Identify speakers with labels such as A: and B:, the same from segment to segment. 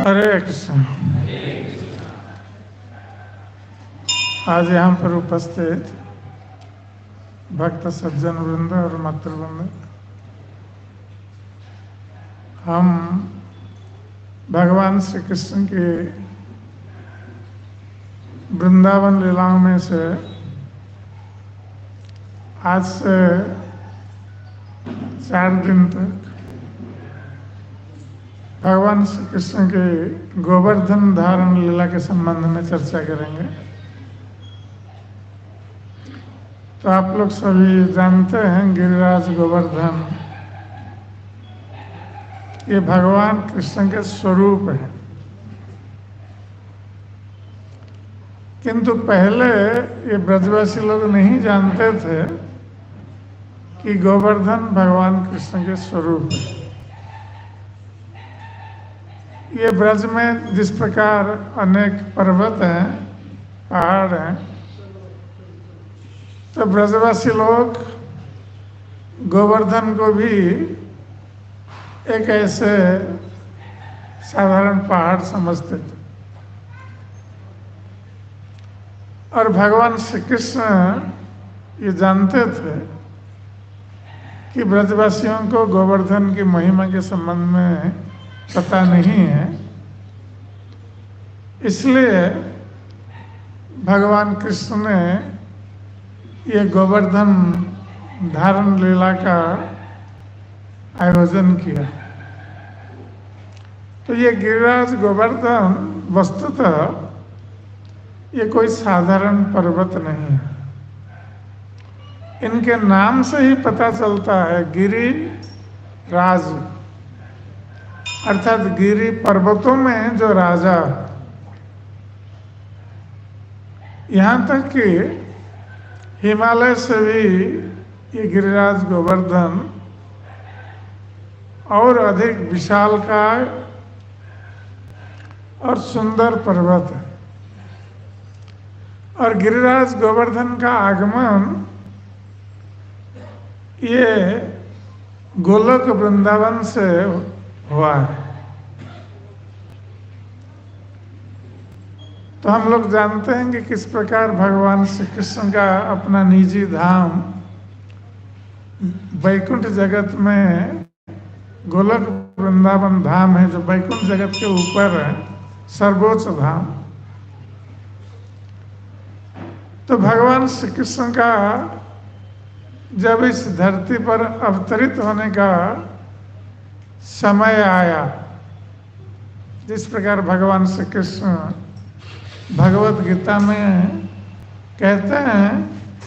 A: हरे कृष्ण। आज यहाँ पर उपस्थित भक्त सज्जन वृंद और मातृवृंद, हम भगवान श्री कृष्ण की वृंदावन लीलाओं में से आज से 4 दिन तक भगवान श्री कृष्ण के गोवर्धन धारण लीला के संबंध में चर्चा करेंगे। तो आप लोग सभी जानते हैं गिरिराज गोवर्धन ये भगवान कृष्ण के स्वरूप है, किंतु पहले ये ब्रजवासी लोग नहीं जानते थे कि गोवर्धन भगवान कृष्ण के स्वरूप है। ये ब्रज में जिस प्रकार अनेक पर्वत हैं, पहाड़ हैं, तो ब्रजवासी लोग गोवर्धन को भी एक ऐसे साधारण पहाड़ समझते थे। और भगवान श्री कृष्ण ये जानते थे कि ब्रजवासियों को गोवर्धन की महिमा के संबंध में पता नहीं है, इसलिए भगवान कृष्ण ने ये गोवर्धन धारण लीला का आयोजन किया। तो ये गिरिराज गोवर्धन वस्तुतः ये कोई साधारण पर्वत नहीं है। इनके नाम से ही पता चलता है गिरिराज, अर्थात गिरि पर्वतों में जो राजा। यहाँ तक कि हिमालय से भी ये गिरिराज गोवर्धन और अधिक विशालकाय और सुंदर पर्वत है। और गिरिराज गोवर्धन का आगमन ये गोलोक वृंदावन से हुआ है। तो हम लोग जानते हैं कि किस प्रकार भगवान श्री कृष्ण का अपना निजी धाम वैकुंठ जगत में गोलोक वृंदावन धाम है, जो वैकुंठ जगत के ऊपर है, सर्वोच्च धाम। तो भगवान श्री कृष्ण का जब इस धरती पर अवतरित होने का समय आया, जिस प्रकार भगवान श्री कृष्ण भगवत गीता में कहते हैं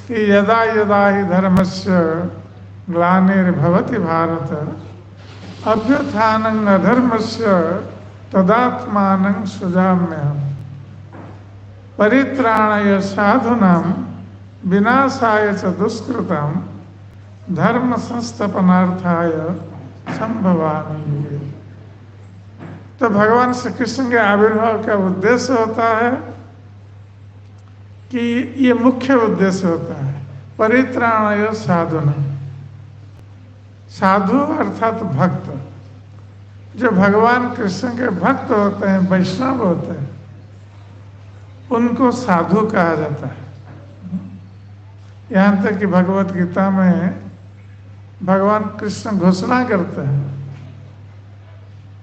A: कि यदा यदा ही धर्मस्य ग्लानिर्भवति भारत अभ्युत्थानं अधर्मस्य तदात्मानं सृजाम्यहम् परित्राणाय साधूनां विनाशाय च दुष्कृतं धर्म संस्थापनार्थाय संभवामि। तो भगवान श्री कृष्ण के आविर्भाव का उद्देश्य होता है कि ये मुख्य उद्देश्य होता है परित्राणाय साधूनां। साधु अर्थात भक्त, जो भगवान कृष्ण के भक्त होते हैं, वैष्णव होते हैं, उनको साधु कहा जाता है। यहाँ तक कि भगवत गीता में भगवान कृष्ण घोषणा करते हैं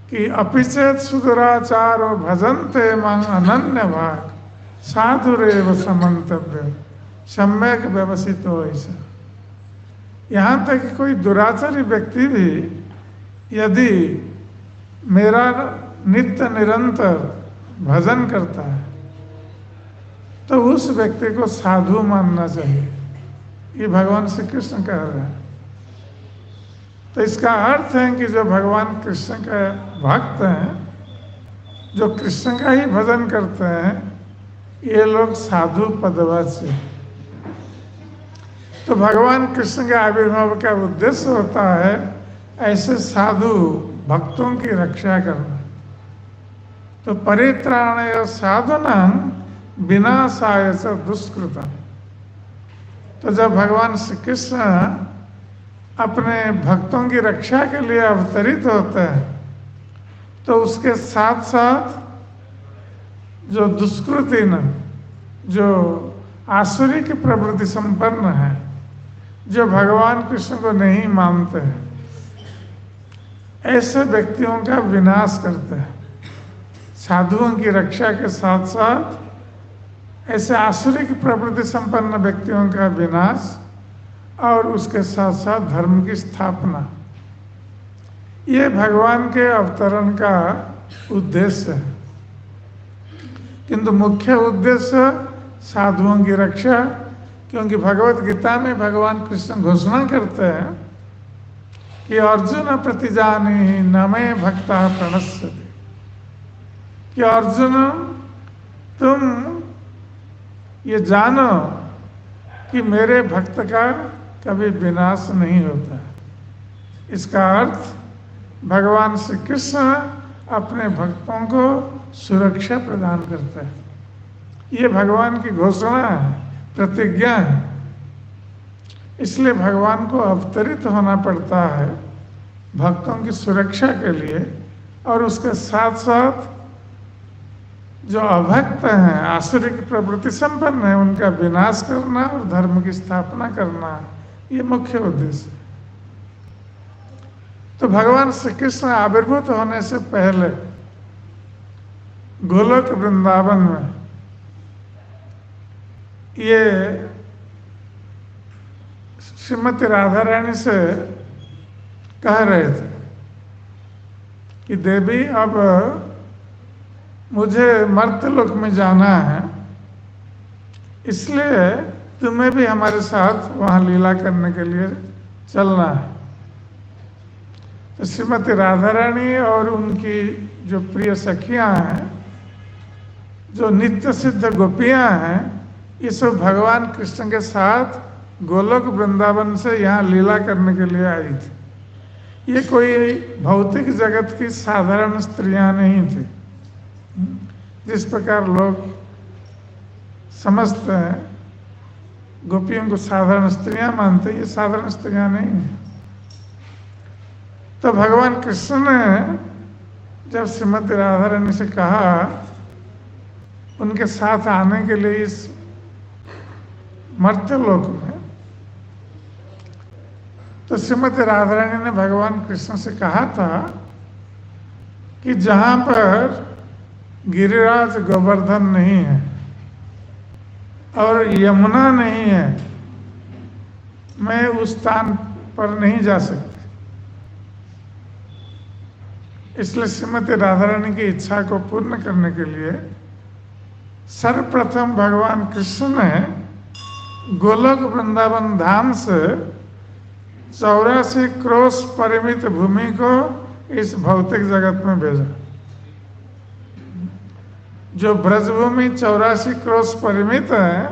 A: कि अपिचेत सुदुराचारो भजन्ते मां अनन्य भाग साधुरेव समन्तव्य सम्यक व्यवसितो ऐसा। यहाँ तक कि कोई दुराचारी व्यक्ति भी यदि मेरा नित्य निरंतर भजन करता है तो उस व्यक्ति को साधु मानना चाहिए। ये भगवान श्री कृष्ण कह रहे हैं। तो इसका अर्थ है कि जो भगवान कृष्ण के भक्त हैं, जो कृष्ण का ही भजन करते हैं, ये लोग साधु पदवाची। तो भगवान कृष्ण के आविर्भाव का उद्देश्य होता है ऐसे साधु भक्तों की रक्षा करना। तो परित्राणाय साधूनां विनाशाय च दुष्कृतं। तो जब भगवान श्री कृष्ण अपने भक्तों की रक्षा के लिए अवतरित होते हैं तो उसके साथ साथ जो दुष्कृति न, जो आसुरी की प्रवृत्ति संपन्न है, जो भगवान कृष्ण को नहीं मानते हैं, ऐसे व्यक्तियों का विनाश करते हैं। साधुओं की रक्षा के साथ साथ ऐसे आसुरी की प्रवृत्ति संपन्न व्यक्तियों का विनाश और उसके साथ साथ धर्म की स्थापना, ये भगवान के अवतरण का उद्देश्य है। किंतु मुख्य उद्देश्य साधुओं की रक्षा, क्योंकि भगवत गीता में भगवान कृष्ण घोषणा करते हैं कि अर्जुन प्रतिजानी न मे भक्ता प्रणश्यति, कि अर्जुन तुम ये जानो कि मेरे भक्त का कभी विनाश नहीं होता। इसका अर्थ भगवान श्री कृष्ण अपने भक्तों को सुरक्षा प्रदान करता है। ये भगवान की घोषणा है, प्रतिज्ञा है। इसलिए भगवान को अवतरित होना पड़ता है भक्तों की सुरक्षा के लिए, और उसके साथ साथ जो अभक्त हैं, आसुरी की प्रवृत्ति संपन्न है, उनका विनाश करना और धर्म की स्थापना करना, ये मुख्य उद्देश्य है। तो भगवान श्री कृष्ण आविर्भूत होने से पहले गोलोक वृंदावन में ये श्रीमती राधा रानी से कह रहे थे कि देवी अब मुझे मर्त्यलोक में जाना है, इसलिए तुम्हें भी हमारे साथ वहाँ लीला करने के लिए चलना है। तो श्रीमती राधा रानी और उनकी जो प्रिय सखियाँ हैं, जो नित्य सिद्ध गोपियाँ हैं, ये सब भगवान कृष्ण के साथ गोलोक वृंदावन से यहाँ लीला करने के लिए आई थी। ये कोई भौतिक जगत की साधारण स्त्रियाँ नहीं थी, जिस प्रकार लोग समझते हैं गोपियों को साधारण स्त्रियां मानते, ये साधारण स्त्रियां नहीं हैं। तो भगवान कृष्ण ने जब श्रीमती राधा रानी से कहा उनके साथ आने के लिए इस मर्त्यलोक में, तो श्रीमती राधा रानी ने भगवान कृष्ण से कहा था कि जहाँ पर गिरिराज गोवर्धन नहीं है और यमुना नहीं है, मैं उस स्थान पर नहीं जा सकती। इसलिए श्रीमती राधा रानी की इच्छा को पूर्ण करने के लिए सर्वप्रथम भगवान कृष्ण ने गोलोक वृंदावन धाम से 84 क्रोश परिमित भूमि को इस भौतिक जगत में भेजा। जो ब्रजभूमि 84 क्रोश परिमित है,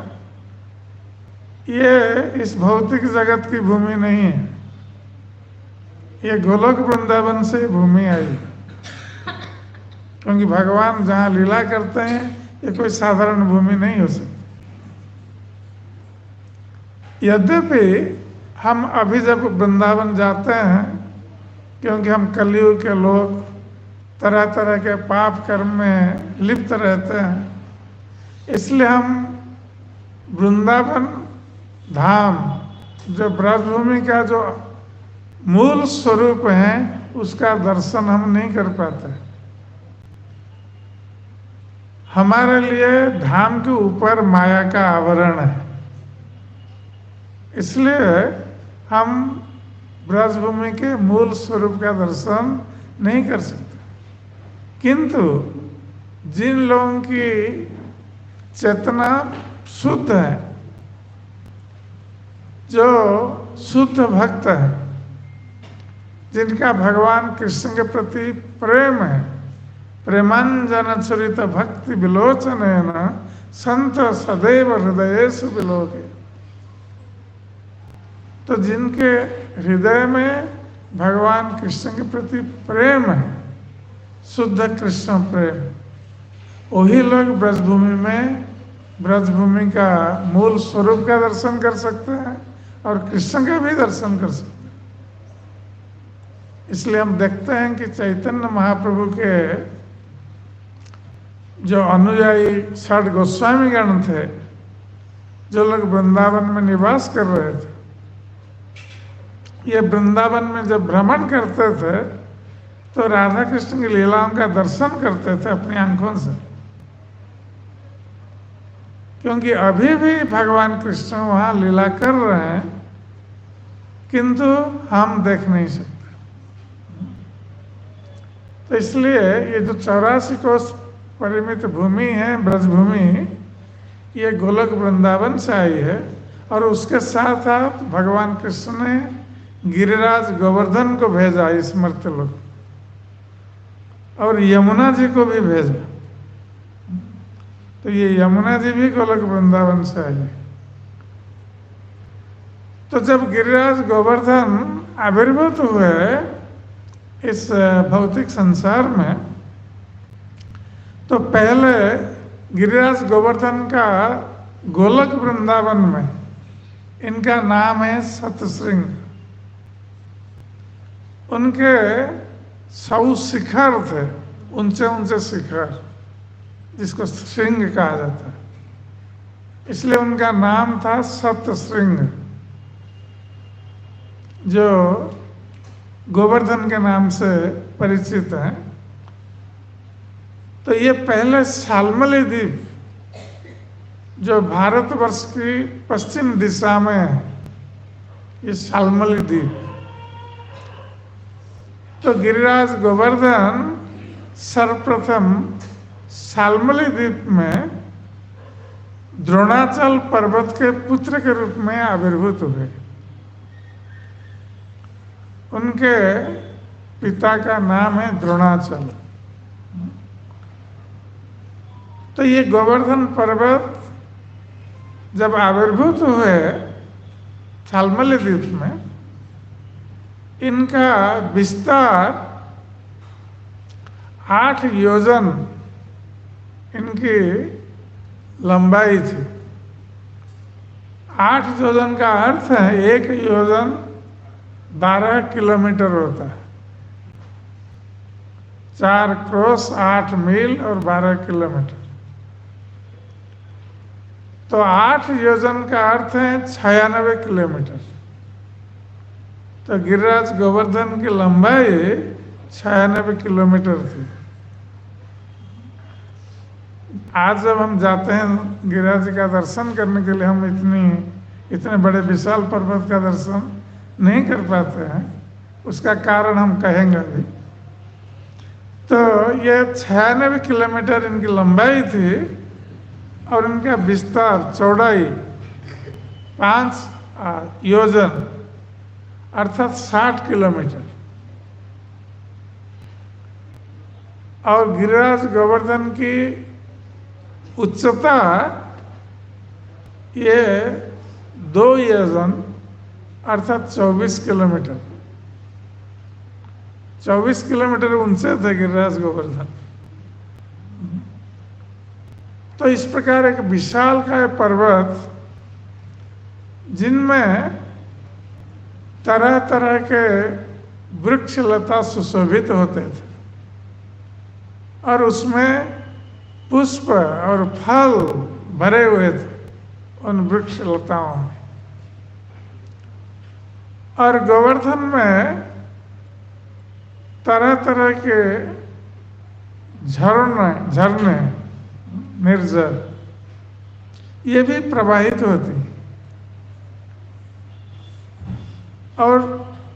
A: ये इस भौतिक जगत की भूमि नहीं है, ये गोलोक वृंदावन से भूमि आई। क्योंकि भगवान जहाँ लीला करते हैं, ये कोई साधारण भूमि नहीं हो सकती। यद्यपि हम अभी जब वृंदावन जाते हैं, क्योंकि हम कलयुग के लोग तरह तरह के पाप कर्म में लिप्त रहते हैं, इसलिए हम वृंदावन धाम जो ब्रजभूमि का जो मूल स्वरूप है, उसका दर्शन हम नहीं कर पाते। हमारे लिए धाम के ऊपर माया का आवरण है, इसलिए हम ब्रजभूमि के मूल स्वरूप का दर्शन नहीं कर सकते। किंतु जिन लोगों की चेतना शुद्ध है, जो शुद्ध भक्त है, जिनका भगवान कृष्ण के प्रति प्रेम है, प्रेमांजन चरित भक्ति विलोचन न संत सदैव हृदयेषु विलोके, तो जिनके हृदय में भगवान कृष्ण के प्रति प्रेम है, शुद्ध कृष्ण प्रेम, वही लोग ब्रजभूमि में ब्रजभूमि का मूल स्वरूप का दर्शन कर सकते हैं और कृष्ण का भी दर्शन कर सकते हैं। इसलिए हम देखते हैं कि चैतन्य महाप्रभु के जो अनुयायी 60 गोस्वामी गण थे, जो लोग वृंदावन में निवास कर रहे थे, ये वृंदावन में जब भ्रमण करते थे तो राधा कृष्ण की लीलाओं का दर्शन करते थे अपनी आंखों से, क्योंकि अभी भी भगवान कृष्ण वहाँ लीला कर रहे हैं, किंतु हम देख नहीं सकते। तो इसलिए ये जो 84 कोस परिमित भूमि है, ब्रजभूमि, ये गोलक वृंदावन से आई है। और उसके साथ साथ भगवान कृष्ण ने गिरिराज गोवर्धन को भेजा इस मर्त्यलोक, और यमुना जी को भी भेजा। तो ये यमुना जी भी गोलक वृंदावन से आई है। तो जब गिरिराज गोवर्धन आविर्भूत हुए इस भौतिक संसार में, तो पहले गिरिराज गोवर्धन का गोलक वृंदावन में इनका नाम है सतश्रृंग। उनके 100 शिखर थे, ऊंचे ऊंचे शिखर, जिसको श्रृंग कहा जाता है, इसलिए उनका नाम था सतश्रृंग, जो गोवर्धन के नाम से परिचित है। तो ये पहले शाल्मली द्वीप, जो भारतवर्ष की पश्चिम दिशा में है, ये शाल्मली द्वीप। तो गिरिराज गोवर्धन सर्वप्रथम शाल्मली द्वीप में द्रोणाचल पर्वत के पुत्र के रूप में आविर्भूत हुए। उनके पिता का नाम है द्रोणाचल। तो ये गोवर्धन पर्वत जब आविर्भूत हुए शाल्मली द्वीप में, इनका विस्तार 8 योजन इनकी लंबाई थी। 8 योजन का अर्थ है 1 योजन 12 किलोमीटर होता है। 4 क्रॉस 8 मील और 12 किलोमीटर। तो 8 योजन का अर्थ है 96 किलोमीटर। तो गिरिराज गोवर्धन की लंबाई 96 किलोमीटर थी। आज जब हम जाते हैं गिरिराज जी का दर्शन करने के लिए, हम इतने बड़े विशाल पर्वत का दर्शन नहीं कर पाते हैं। उसका कारण हम कहेंगे भी। तो ये 96 किलोमीटर इनकी लंबाई थी और इनका विस्तार चौड़ाई 5 योजन अर्थात 60 किलोमीटर। और गिरिराज गोवर्धन की उच्चता ये 2 योजन अर्थात 24 किलोमीटर। 24 किलोमीटर ऊंचे थे गिरिराज गोवर्धन। तो इस प्रकार एक विशाल का पर्वत, जिनमें तरह तरह के वृक्ष लता सुशोभित होते थे, और उसमें पुष्प और फल भरे हुए थे उन वृक्ष लताओं में। और गोवर्धन में तरह तरह के झरने निर्जर ये भी प्रवाहित होती, और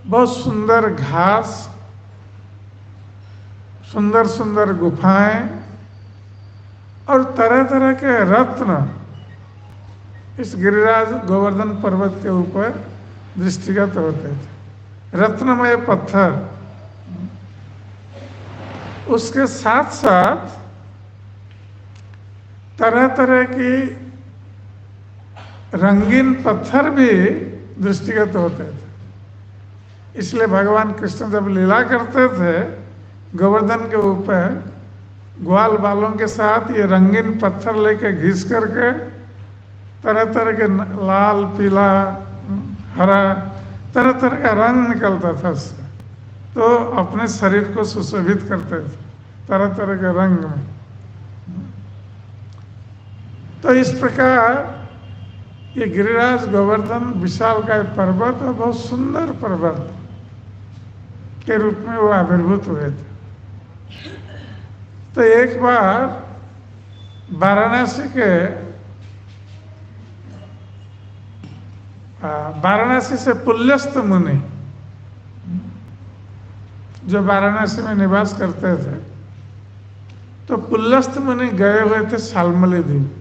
A: बहुत सुंदर घास, सुंदर सुंदर गुफाएं और तरह तरह के रत्न इस गिरिराज गोवर्धन पर्वत के ऊपर दृष्टिगत होते थे। रत्नमय पत्थर। उसके साथ साथ तरह तरह की रंगीन पत्थर भी दृष्टिगत होते थे। इसलिए भगवान कृष्ण जब लीला करते थे गोवर्धन के ऊपर, ग्वाल बालों के साथ ये रंगीन पत्थर लेके घिस करके तरह तरह के लाल, पीला, हरा, तरह तरह का रंग निकलता था उससे। तो अपने शरीर को सुशोभित करते थे तरह तरह के रंग में। तो इस प्रकार ये गिरिराज गोवर्धन विशालकाय पर्वत और बहुत सुंदर पर्वत के रूप में वो आविर्भूत हुए थे। तो एक बार वाराणसी से पुल्यस्त मुनि, जो वाराणसी में निवास करते थे, तो पुल्यस्त मुनि गए हुए थे शाल्मली द्वीप।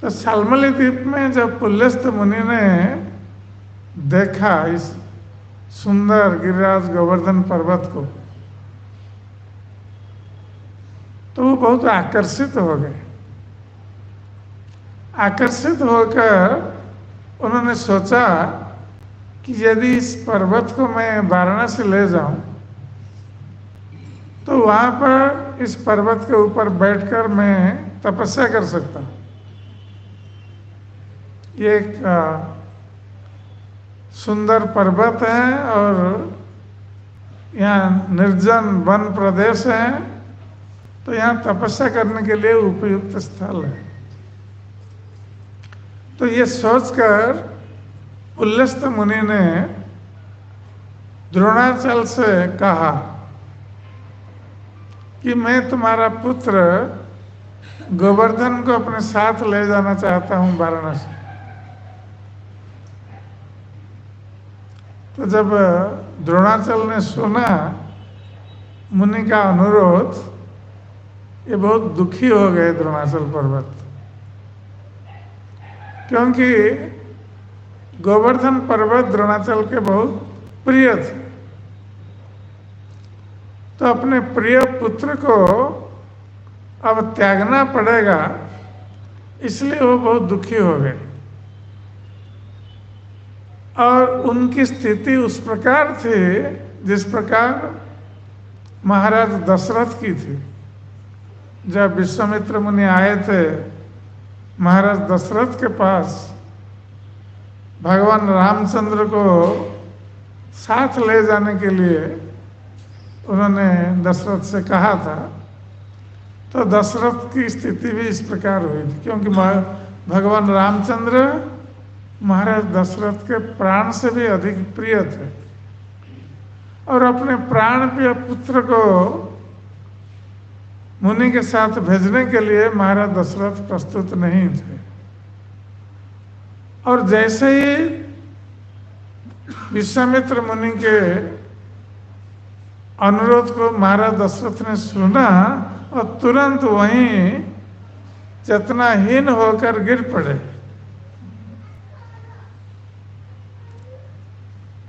A: तो शाल्मली द्वीप में जब पुल्यस्त मुनि ने देखा इस सुंदर गिरिराज गोवर्धन पर्वत को, तो वो बहुत आकर्षित हो गए। आकर्षित होकर उन्होंने सोचा कि यदि इस पर्वत को मैं वाराणसी ले जाऊं तो वहां पर इस पर्वत के ऊपर बैठकर मैं तपस्या कर सकता हूं। ये एक सुंदर पर्वत है और यहाँ निर्जन वन प्रदेश है, तो यहाँ तपस्या करने के लिए उपयुक्त स्थल है। तो ये सोचकर पुल्यस्त मुनि ने द्रोणाचल से कहा कि मैं तुम्हारा पुत्र गोवर्धन को अपने साथ ले जाना चाहता हूं वाराणसी। तो जब द्रोणाचल ने सुना मुनि का अनुरोध, ये बहुत दुखी हो गए द्रोणाचल पर्वत, क्योंकि गोवर्धन पर्वत द्रोणाचल के बहुत प्रिय थे। तो अपने प्रिय पुत्र को अब त्यागना पड़ेगा, इसलिए वो बहुत दुखी हो गए। और उनकी स्थिति उस प्रकार थी जिस प्रकार महाराज दशरथ की थी। जब विश्वामित्र मुनि आए थे महाराज दशरथ के पास, भगवान रामचंद्र को साथ ले जाने के लिए उन्होंने दशरथ से कहा था, तो दशरथ की स्थिति भी इस प्रकार हुई थी, क्योंकि भगवान रामचंद्र महाराज दशरथ के प्राण से भी अधिक प्रिय थे और अपने प्राण प्रिय पुत्र को मुनि के साथ भेजने के लिए महाराज दशरथ प्रस्तुत नहीं थे। और जैसे ही विश्वामित्र मुनि के अनुरोध को महाराज दशरथ ने सुना और तुरंत वहीं चेतनाहीन होकर गिर पड़े।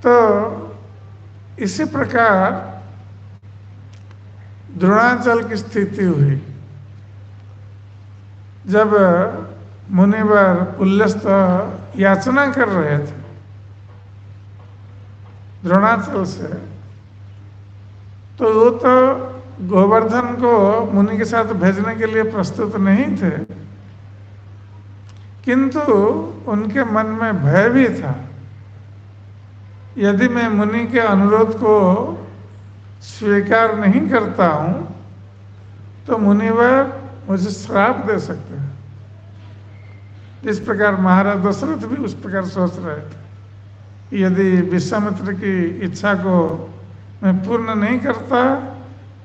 A: तो इसी प्रकार द्रोणाचल की स्थिति हुई। जब मुनिवर पुल्यस्त याचना कर रहे थे द्रोणाचल से, तो वो तो गोवर्धन को मुनि के साथ भेजने के लिए प्रस्तुत नहीं थे, किंतु उनके मन में भय भी था। यदि मैं मुनि के अनुरोध को स्वीकार नहीं करता हूं तो मुनिवर मुझे श्राप दे सकते हैं। इस प्रकार महाराज दशरथ भी उस प्रकार सोच रहे थे, यदि विश्वामित्र की इच्छा को मैं पूर्ण नहीं करता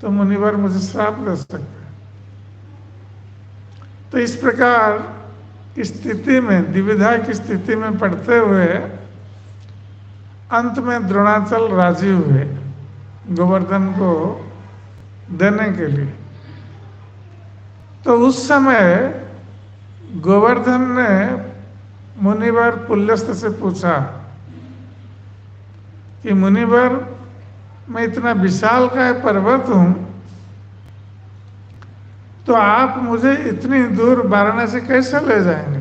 A: तो मुनिवर मुझे श्राप दे सकते हैं। तो इस प्रकार की स्थिति में, द्विविधा की स्थिति में पड़ते हुए अंत में द्रोणाचल राजी हुए गोवर्धन को देने के लिए। तो उस समय गोवर्धन ने मुनिवर पुल्यस्त से पूछा कि मुनिवर, मैं इतना विशाल का पर्वत हूं, तो आप मुझे इतनी दूर वाराणसी कैसे ले जाएंगे?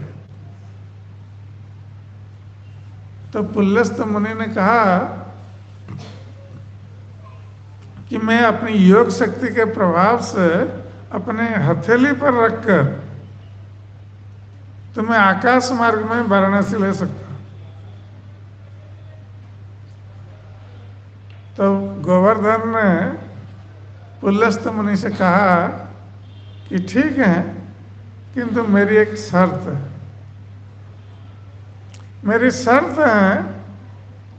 A: तो पुल्यस्त मुनि ने कहा कि मैं अपनी योग शक्ति के प्रभाव से अपने हथेली पर रखकर तुम्हें आकाश मार्ग में वाराणसी ले सकता हूं। तो गोवर्धन ने पुलस्त मुनि से कहा कि ठीक है, किंतु मेरी एक शर्त है। मेरी शर्त है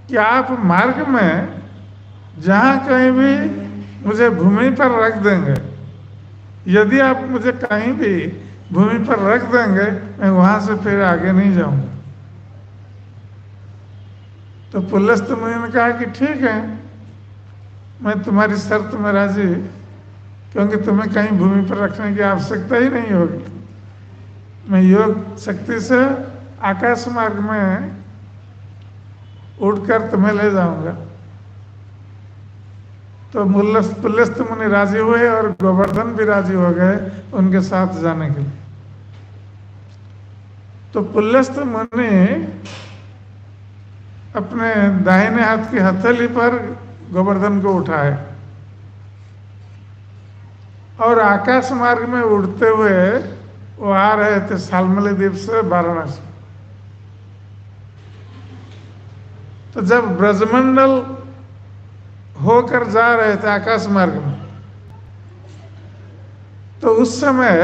A: कि आप मार्ग में जहाँ कहीं भी मुझे भूमि पर रख देंगे, यदि आप मुझे कहीं भी भूमि पर रख देंगे, मैं वहाँ से फिर आगे नहीं जाऊँगा। तो पुलस्त मुनि ने कहा कि ठीक है, मैं तुम्हारी शर्त में राजी, क्योंकि तुम्हें कहीं भूमि पर रखने की आवश्यकता ही नहीं होगी। मैं योग शक्ति से आकाश मार्ग में उड़कर तुम्हें ले जाऊंगा। तो पुलस्त मुनि राजी हुए और गोवर्धन भी राजी हो गए उनके साथ जाने के लिए। तो पुलस्त मुनि अपने दाहिने हाथ की हथेली पर गोवर्धन को उठाए और आकाश मार्ग में उड़ते हुए वो आ रहे थे शाल्मली द्वीप से वाराणसी। तो जब ब्रजमंडल होकर जा रहे थे आकाश मार्ग में, तो उस समय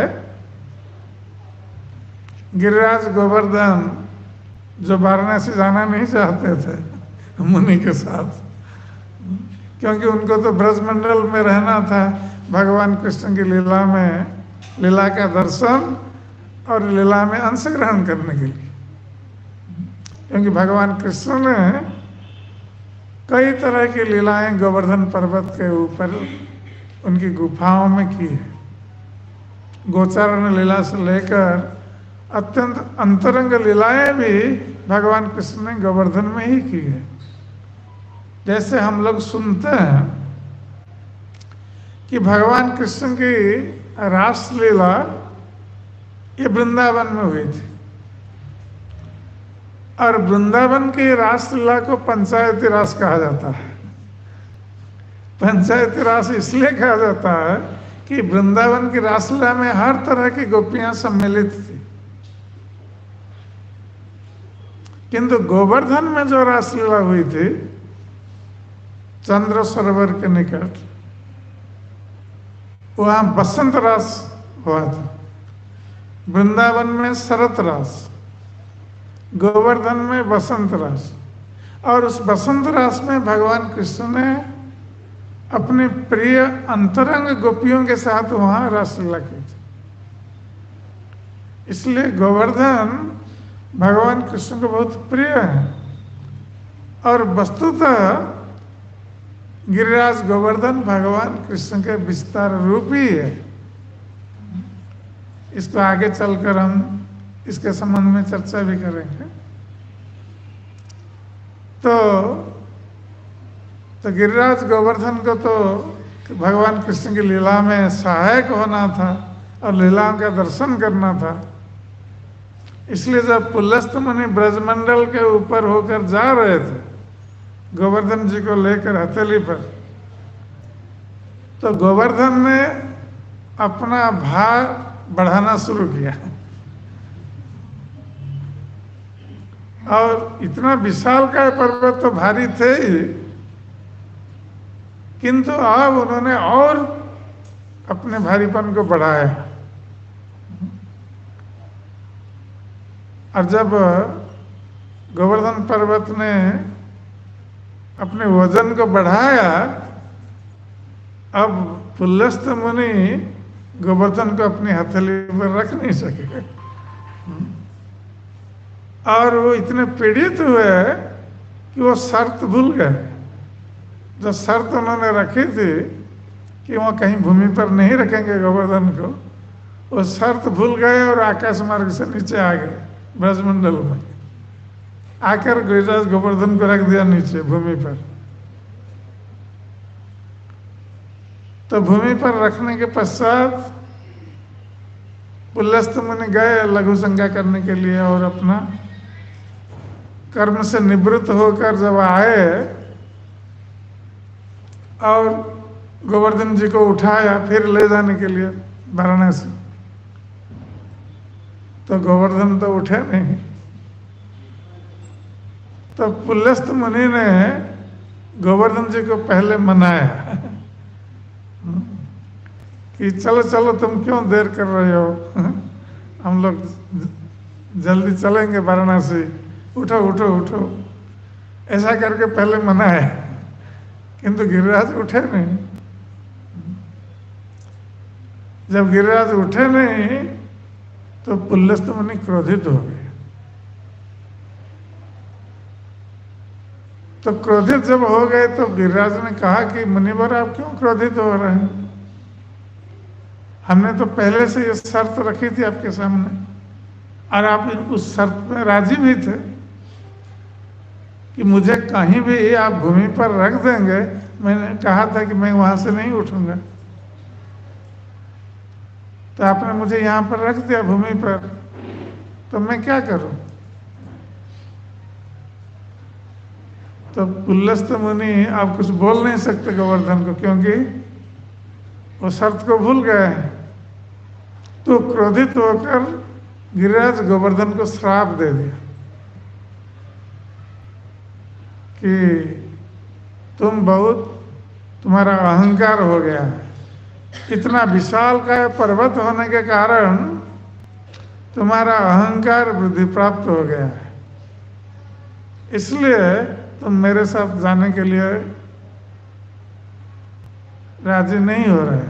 A: गिरिराज गोवर्धन, जो वाराणसी जाना नहीं चाहते थे मुनि के साथ, क्योंकि उनको तो ब्रजमंडल में रहना था भगवान कृष्ण की लीला में, लीला का दर्शन और लीला में अंश ग्रहण करने के लिए। क्योंकि भगवान कृष्ण ने कई तरह की लीलाएं गोवर्धन पर्वत के ऊपर उनकी गुफाओं में की है। गोचारण लीला से लेकर अत्यंत अंतरंग लीलाएं भी भगवान कृष्ण ने गोवर्धन में ही की है। जैसे हम लोग सुनते हैं कि भगवान कृष्ण की रास लीला ये वृंदावन में हुई थी, और वृंदावन की रासलीला को पंचायती रास कहा जाता है। पंचायती रास इसलिए कहा जाता है कि वृंदावन की रासलीला में हर तरह की गोपियां सम्मिलित थी, किंतु गोवर्धन में जो रासलीला हुई थी चंद्र सरोवर के निकट, वहां बसंत रास हुआ था। वृंदावन में शरत रास, गोवर्धन में बसंत रास, और उस बसंत रास में भगवान कृष्ण ने अपने प्रिय अंतरंग गोपियों के साथ वहां रासलीला की थी। इसलिए गोवर्धन भगवान कृष्ण को बहुत प्रिय है, और वस्तुतः गिरिराज गोवर्धन भगवान कृष्ण के विस्तार रूप ही है। इसको आगे चलकर हम इसके संबंध में चर्चा भी करेंगे। तो गिरिराज गोवर्धन को तो भगवान कृष्ण की लीला में सहायक होना था और लीलाओं का दर्शन करना था। इसलिए जब पुलस्त मुनि ब्रजमंडल के ऊपर होकर जा रहे थे गोवर्धन जी को लेकर हथेली पर, तो गोवर्धन ने अपना भार बढ़ाना शुरू किया, और इतना विशाल का पर्वत तो भारी थे ही, किंतु अब उन्होंने और अपने भारीपन को बढ़ाया। और जब गोवर्धन पर्वत ने अपने वजन को बढ़ाया, अब पुलस्त मुनि गोवर्धन को अपनी हथेली पर रख नहीं सके, और वो इतने पीड़ित हुए कि वो शर्त भूल गए। जो शर्त उन्होंने रखी थी कि वो कहीं भूमि पर नहीं रखेंगे गोवर्धन को, वो शर्त भूल गए और आकाश मार्ग से नीचे आ गए ब्रजमंडल में। आकर गिरिराज गोवर्धन को रख दिया नीचे भूमि पर। तो भूमि पर रखने के पश्चात पुलस्त मुनि गए लघु शंका करने के लिए, और अपना कर्म से निवृत्त होकर जब आए और गोवर्धन जी को उठाया फिर ले जाने के लिए वाराणसी, तो गोवर्धन तो उठे नहीं। तो पुलस्त मुनि ने गोवर्धन जी को पहले मनाया कि चलो चलो तुम क्यों देर कर रहे हो, हम लोग जल्दी चलेंगे वाराणसी, उठो उठो उठो, ऐसा करके पहले मनाया। किंतु गिरिराज उठे नहीं। जब गिरिराज उठे नहीं तो पुलस्त मुनि क्रोधित हो गए। तो क्रोधित जब हो गए तो गिरिराज ने कहा कि मुनिवर आप क्यों क्रोधित हो रहे हैं, हमने तो पहले से ये शर्त रखी थी आपके सामने और आप उस शर्त में राजी भी थे कि मुझे कहीं भी आप भूमि पर रख देंगे। मैंने कहा था कि मैं वहां से नहीं उठूंगा, तो आपने मुझे यहाँ पर रख दिया भूमि पर, तो मैं क्या करूं। तो पुलस्त मुनि आप कुछ बोल नहीं सकते गोवर्धन को, क्योंकि वो शर्त को भूल गए हैं। तो क्रोधित होकर गिरिराज गोवर्धन को श्राप दे दिया कि तुम्हारा अहंकार हो गया है, इतना विशाल का पर्वत होने के कारण तुम्हारा अहंकार वृद्धि प्राप्त हो गया है, इसलिए तुम मेरे साथ जाने के लिए राजी नहीं हो रहे।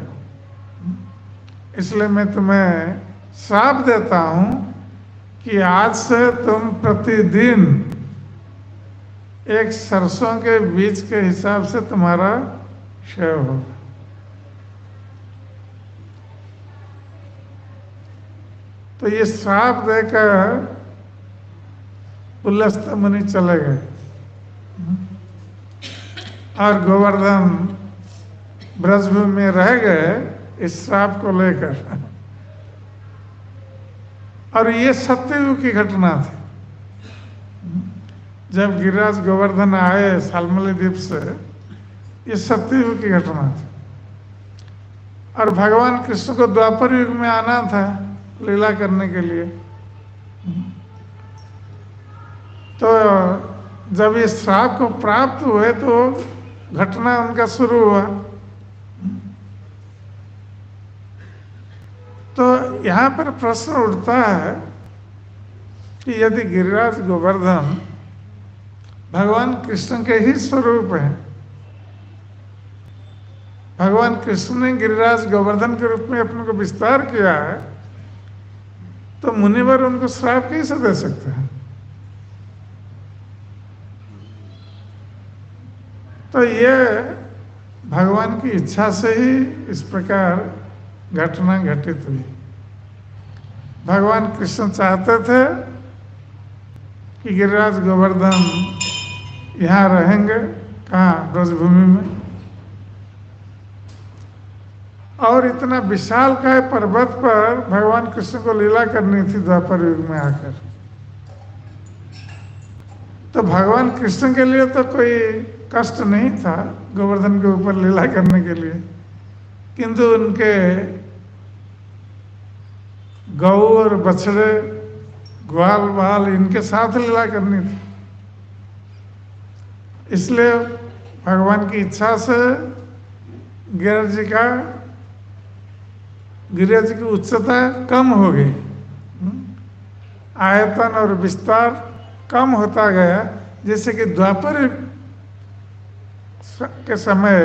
A: इसलिए मैं तुम्हें श्राप देता हूं कि आज से तुम प्रतिदिन एक सरसों के बीज के हिसाब से तुम्हारा क्षय होगा। तो ये श्राप देकर पुलस्त मुनि चले गए और गोवर्धन ब्रजभूमि में रह गए इस श्राप को लेकर। और ये सत्ययुग की घटना थी। जब गिरिराज गोवर्धन आए शाल्मली द्वीप से, ये सत्ययुग की घटना थी। और भगवान कृष्ण को द्वापर युग में आना था लीला करने के लिए। तो जब ये श्राप को प्राप्त हुए तो घटना उनका शुरू हुआ। तो यहाँ पर प्रश्न उठता है कि यदि गिरिराज गोवर्धन भगवान कृष्ण के ही स्वरूप हैं, भगवान कृष्ण ने गिरिराज गोवर्धन के रूप में अपने को विस्तार किया है, तो मुनिवर उनको श्राप कैसे दे सकते हैं। तो ये भगवान की इच्छा से ही इस प्रकार घटना घटित हुई। भगवान कृष्ण चाहते थे कि गिरिराज गोवर्धन यहाँ रहेंगे, कहाँ, ब्रजभूमि में, और इतना विशाल काय पर्वत पर भगवान कृष्ण को लीला करनी थी द्वापर युग में आकर। तो भगवान कृष्ण के लिए तो कोई कष्ट नहीं था गोवर्धन के ऊपर लीला करने के लिए, किंतु उनके गौ और बछड़े, ग्वाल बाल, इनके साथ लीला करनी थी। इसलिए भगवान की इच्छा से गिरिराज जी की उच्चता कम हो गई, आयतन और विस्तार कम होता गया। जैसे कि द्वापर के समय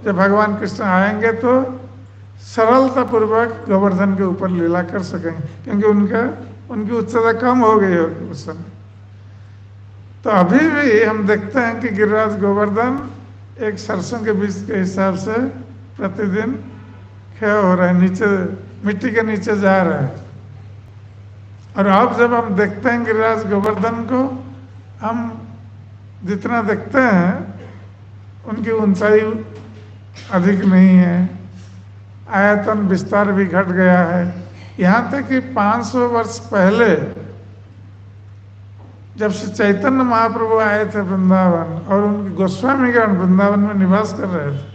A: जब भगवान कृष्ण आएंगे तो सरलता पूर्वक गोवर्धन के ऊपर लीला कर सकेंगे, क्योंकि उनकी उच्चता कम हो गई होगी उस समय। तो अभी भी हम देखते हैं कि गिरिराज गोवर्धन एक सरसों के बीज के हिसाब से प्रतिदिन क्षय हो रहा है, नीचे मिट्टी के नीचे जा रहा है। और अब जब हम देखते हैं गिरिराज गोवर्धन को, हम जितना देखते हैं उनकी ऊंचाई अधिक नहीं है, आयतन विस्तार भी घट गया है। यहाँ तक कि 500 वर्ष पहले जब श्री चैतन्य महाप्रभु आए थे वृंदावन और उनके गोस्वामीगण वृंदावन में निवास कर रहे थे,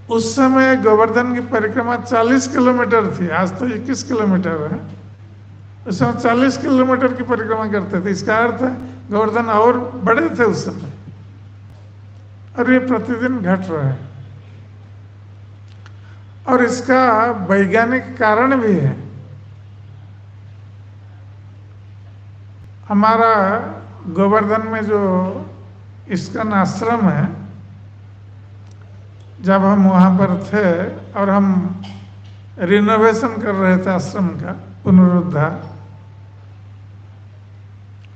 A: उस समय गोवर्धन की परिक्रमा 40 किलोमीटर थी। आज तो 21 किलोमीटर है, उस समय 40 किलोमीटर की परिक्रमा करते थे। इसका अर्थ है गोवर्धन और बड़े थे उस समय, और ये प्रतिदिन घट रहा है। और इसका वैज्ञानिक कारण भी है। हमारा गोवर्धन में जो इस्कन आश्रम है, जब हम वहाँ पर थे और हम रिनोवेशन कर रहे थे आश्रम का पुनरुद्धार,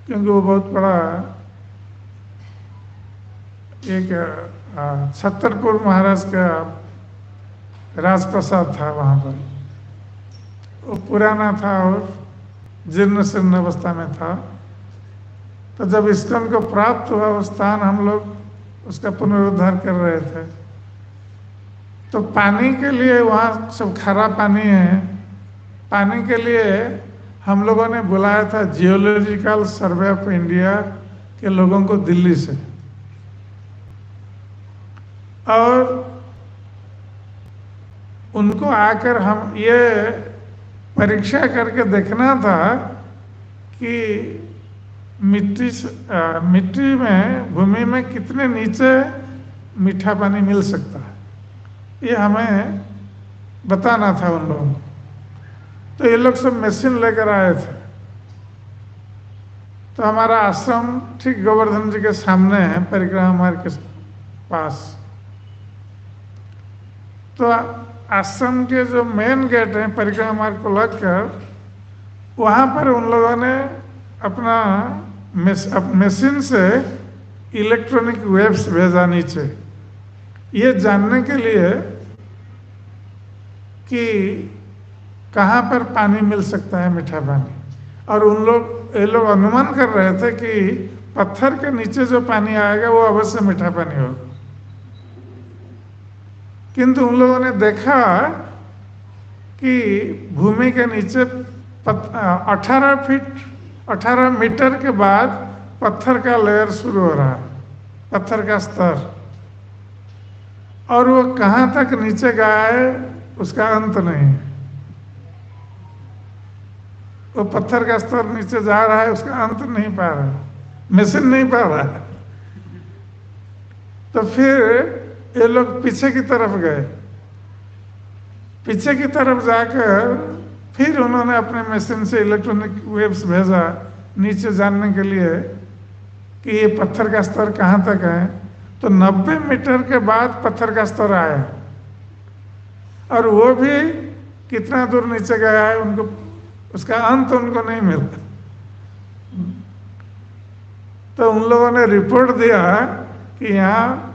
A: क्योंकि वो बहुत बड़ा एक छतरपुर महाराज का राजप्रसाद था वहाँ पर। वो पुराना था और जीर्ण शीर्ण अवस्था में था। तो जब इस्कन को प्राप्त हुआ वो स्थान, हम लोग उसका पुनरुद्धार कर रहे थे। तो पानी के लिए वहाँ सब खारा पानी है। पानी के लिए हम लोगों ने बुलाया था जियोलॉजिकल सर्वे ऑफ इंडिया के लोगों को दिल्ली से, और उनको आकर हम ये परीक्षा करके देखना था कि मिट्टी में, भूमि में कितने नीचे मीठा पानी मिल सकता है, ये हमें बताना था उन लोगों को। तो ये लोग सब मशीन लेकर आए थे। तो हमारा आश्रम ठीक गोवर्धन जी के सामने है, परिक्रमा मार्ग के पास। तो आश्रम के जो मेन गेट है परिक्रमा मार्ग को लगकर, वहाँ पर उन लोगों ने अपना मशीन से इलेक्ट्रॉनिक वेव्स भेजा नीचे, ये जानने के लिए कि कहाँ पर पानी मिल सकता है, मीठा पानी। और ये लोग अनुमान कर रहे थे कि पत्थर के नीचे जो पानी आएगा वो अवश्य मीठा पानी होगा। किंतु उन लोगों ने देखा कि भूमि के नीचे 18 मीटर के बाद पत्थर का लेयर शुरू हो रहा है, पत्थर का स्तर। और वो कहाँ तक नीचे गया है उसका अंत नहीं। वो पत्थर का स्तर नीचे जा रहा है, उसका अंत नहीं पा रहा, मशीन नहीं पा रहा है। तो फिर ये लोग पीछे की तरफ गए। पीछे की तरफ जाकर फिर उन्होंने अपने मशीन से इलेक्ट्रॉनिक वेव्स भेजा नीचे जानने के लिए कि ये पत्थर का स्तर कहाँ तक है। तो 90 मीटर के बाद पत्थर का स्तर आया, और वो भी कितना दूर नीचे गया है उनको, उसका अंत उनको नहीं मिला। तो उन लोगों ने रिपोर्ट दिया कि यहाँ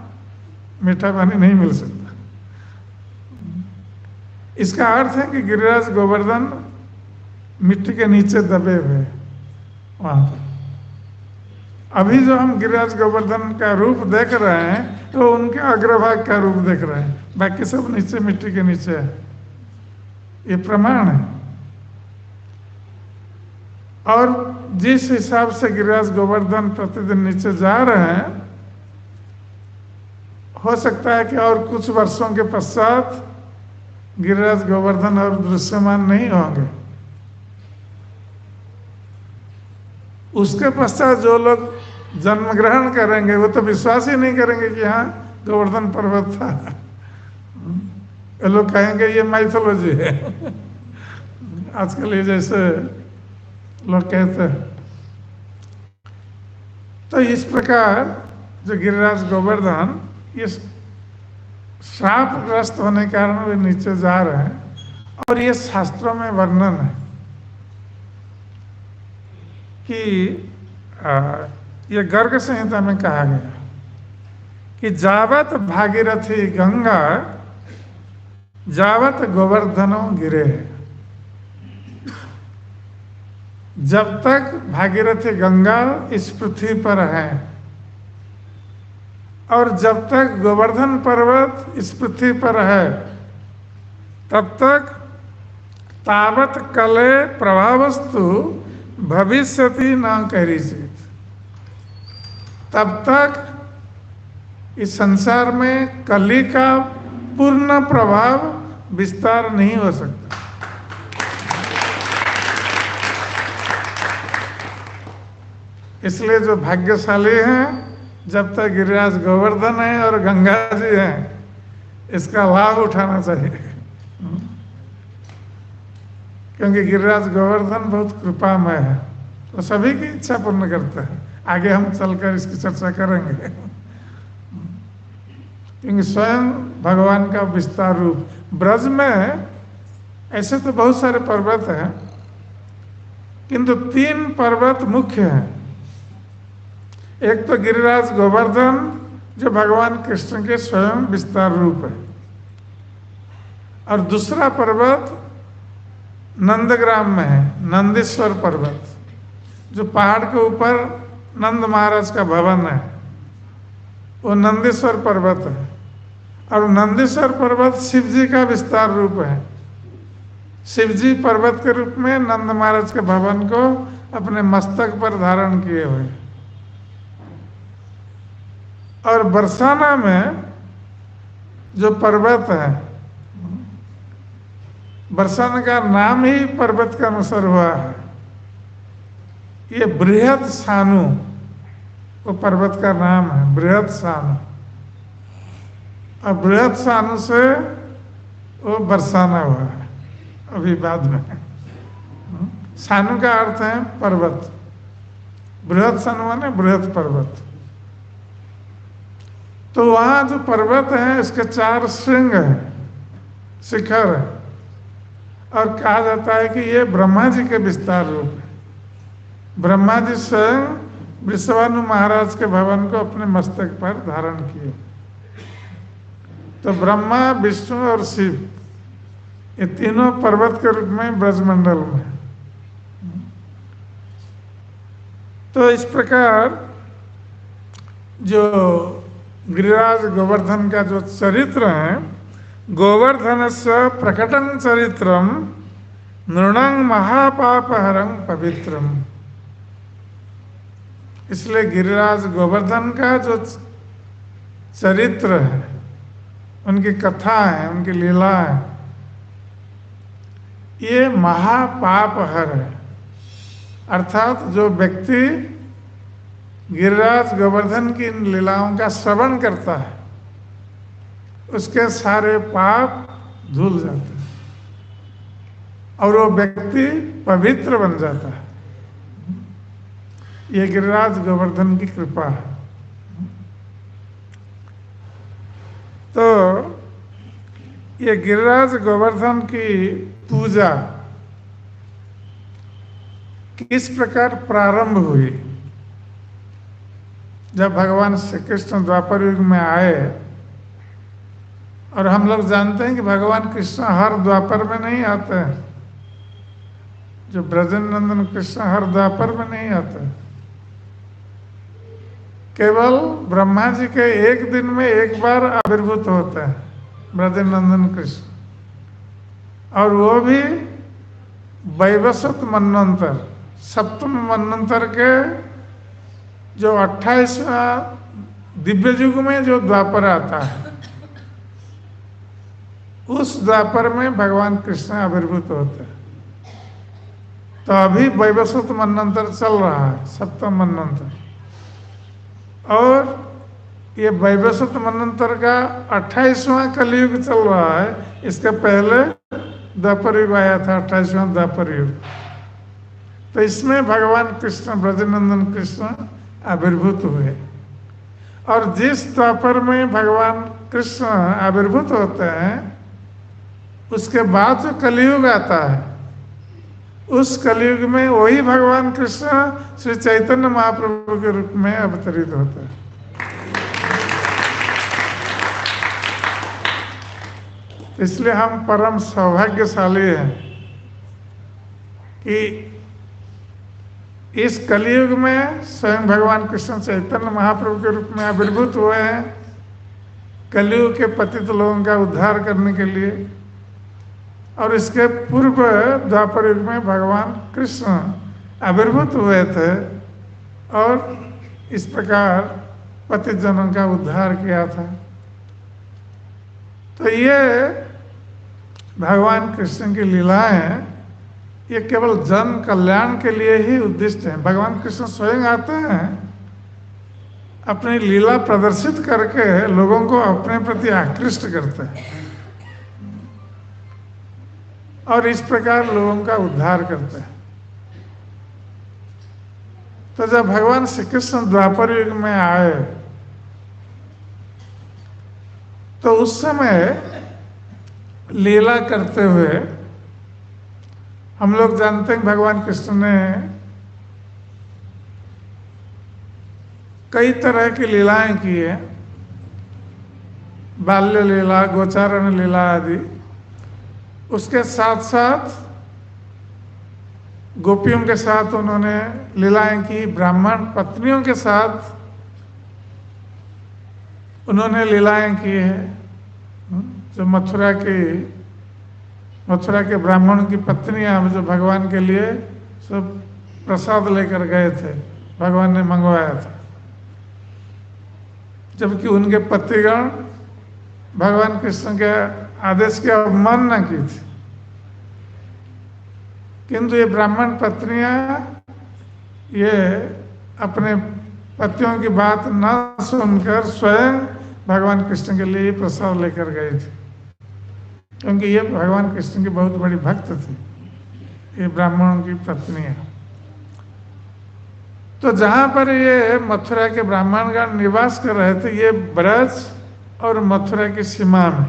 A: मीठा पानी नहीं मिल सकता। इसका अर्थ है कि गिरिराज गोवर्धन मिट्टी के नीचे दबे हुए वहां पर। अभी जो हम गिरिराज गोवर्धन का रूप देख रहे हैं तो उनके अग्रभाग का रूप देख रहे हैं, बाकी सब नीचे मिट्टी के नीचे है। ये प्रमाण है। और जिस हिसाब से गिरिराज गोवर्धन प्रतिदिन नीचे जा रहे हैं, हो सकता है कि और कुछ वर्षों के पश्चात गिरिराज गोवर्धन और दृश्यमान नहीं होंगे। उसके पश्चात जो लोग जन्म ग्रहण करेंगे वो तो विश्वास ही नहीं करेंगे कि यहाँ गोवर्धन पर्वत था। ये लोग कहेंगे ये माइथोलॉजी है। आजकल ये जैसे लोग कहते हैं। तो इस प्रकार जो गिरिराज गोवर्धन ये श्रापग्रस्त होने के कारण वे नीचे जा रहे हैं। और ये शास्त्रों में वर्णन है कि ये गर्ग संहिता में कहा गया कि जावत भागीरथी गंगा जावत गोवर्धनो गिरे। जब तक भागीरथी गंगा इस पृथ्वी पर है और जब तक गोवर्धन पर्वत इस पृथ्वी पर है, तब तक तावत कले प्रभावस्तु भविष्यति न करिचित। तब तक इस संसार में कली का पूर्ण प्रभाव विस्तार नहीं हो सकता। इसलिए जो भाग्यशाली हैं जब तक गिरिराज गोवर्धन है और गंगा जी है, इसका लाभ उठाना चाहिए। क्योंकि गिरिराज गोवर्धन बहुत कृपामय है, तो सभी की इच्छा पूर्ण करता है। आगे हम चलकर इसकी चर्चा करेंगे। क्योंकि स्वयं भगवान का विस्तार रूप ब्रज में, ऐसे तो बहुत सारे पर्वत हैं, किंतु 3 पर्वत मुख्य हैं। एक तो गिरिराज गोवर्धन, जो भगवान कृष्ण के स्वयं विस्तार रूप है, और दूसरा पर्वत नंदग्राम में है, नंदीश्वर पर्वत, जो पहाड़ के ऊपर नंद महाराज का भवन है, वो नंदीश्वर पर्वत है। और नंदीश्वर पर्वत शिव जी का विस्तार रूप है। शिव जी पर्वत के रूप में नंद महाराज के भवन को अपने मस्तक पर धारण किए हुए। और बरसाना में जो पर्वत है, बरसाना का नाम ही पर्वत का अनुसार हुआ है। ये बृहद सानु, वो पर्वत का नाम है, बृहद सानु। और बृहद सानु से वो बरसाना हुआ है अभी बाद में। सानु का अर्थ है पर्वत, बृहद सानु माने बृहद पर्वत। तो वहां जो पर्वत है, इसके 4 श्रृंग है, शिखर है, और कहा जाता है कि ये ब्रह्मा जी के विस्तार रूप है। ब्रह्मा जी स्वयं वृषभानु महाराज के भवन को अपने मस्तक पर धारण किए। तो ब्रह्मा, विष्णु और शिव, ये तीनों पर्वत के रूप में ब्रजमंडल में। तो इस प्रकार जो गिरिराज गोवर्धन का जो चरित्र है, गोवर्धनस्य प्रकटं चरित्रम नृणं महापापहरं पवित्रम। इसलिए गिरिराज गोवर्धन का जो चरित्र है, उनकी कथा है, उनकी लीला है, ये महापापहर है। अर्थात जो व्यक्ति गिरिराज गोवर्धन की इन लीलाओं का श्रवण करता है, उसके सारे पाप धुल जाते हैं और वो व्यक्ति पवित्र बन जाता है। ये गिरिराज गोवर्धन की कृपा है। तो ये गिरिराज गोवर्धन की पूजा किस प्रकार प्रारंभ हुई? जब भगवान श्री कृष्ण द्वापर युग में आए, और हम लोग जानते हैं कि भगवान कृष्ण हर द्वापर में नहीं आते हैं। जो ब्रजनंदन कृष्ण हर द्वापर में नहीं आते, केवल ब्रह्मा जी के एक दिन में एक बार आविर्भूत होते हैं ब्रजनंदन कृष्ण, और वो भी वैवस्वत मन्वंतर, 7वें मन्वंतर के जो 28वां दिव्य युग में जो द्वापर आता है, उस द्वापर में भगवान कृष्ण आविर्भूत होते हैं। तो अभी वैवस्वत मन्वंतर चल रहा है, 7वां मन्वंतर, और ये वैवस्वत मन्वंतर का 28वां कलयुग चल रहा है। इसके पहले द्वापर युग आया था, 28वां द्वापर युग। तो इसमें भगवान कृष्ण, ब्रजनंदन कृष्ण आविर्भूत हुए। और जिस द्वापर में भगवान कृष्ण आविर्भूत होते हैं, उसके बाद जो कलयुग आता है, उस कलयुग में वही भगवान कृष्ण श्री चैतन्य महाप्रभु के रूप में अवतरित होता है। इसलिए हम परम सौभाग्यशाली हैं कि इस कलयुग में स्वयं भगवान कृष्ण चैतन्य महाप्रभु के रूप में आविर्भूत हुए हैं, कलयुग के पतित लोगों का उद्धार करने के लिए। और इसके पूर्व द्वापर युग में भगवान कृष्ण आविर्भूत हुए थे और इस प्रकार पतित जनों का उद्धार किया था। तो ये भगवान कृष्ण की लीलाएं, ये केवल जन कल्याण के लिए ही उद्दिष्ट हैं। भगवान कृष्ण स्वयं आते हैं अपनी लीला प्रदर्शित करके लोगों को अपने प्रति आकृष्ट करते हैं और इस प्रकार लोगों का उद्धार करते हैं। तो जब भगवान श्री कृष्ण द्वापर युग में आए तो उस समय लीला करते हुए हम लोग जानते हैं भगवान कृष्ण ने कई तरह की लीलाएं की है, बाल्य लीला, गोचारण लीला आदि। उसके साथ साथ गोपियों के साथ उन्होंने लीलाएं की, ब्राह्मण पत्नियों के साथ उन्होंने लीलाएं की है। जो मथुरा के ब्राह्मण की पत्नियां जो भगवान के लिए सब प्रसाद लेकर गए थे, भगवान ने मंगवाया था, जबकि उनके पतिगण भगवान कृष्ण के आदेश की अवमानना की थी। किंतु ये ब्राह्मण पत्नियां ये अपने पतियों की बात न सुनकर स्वयं भगवान कृष्ण के लिए प्रसाद लेकर गए थे, क्योंकि ये भगवान कृष्ण की बहुत बड़ी भक्त थी, ये ब्राह्मणों की पत्नियां। तो जहां पर ये मथुरा के ब्राह्मणगण निवास कर रहे थे, ये ब्रज और मथुरा की सीमा में,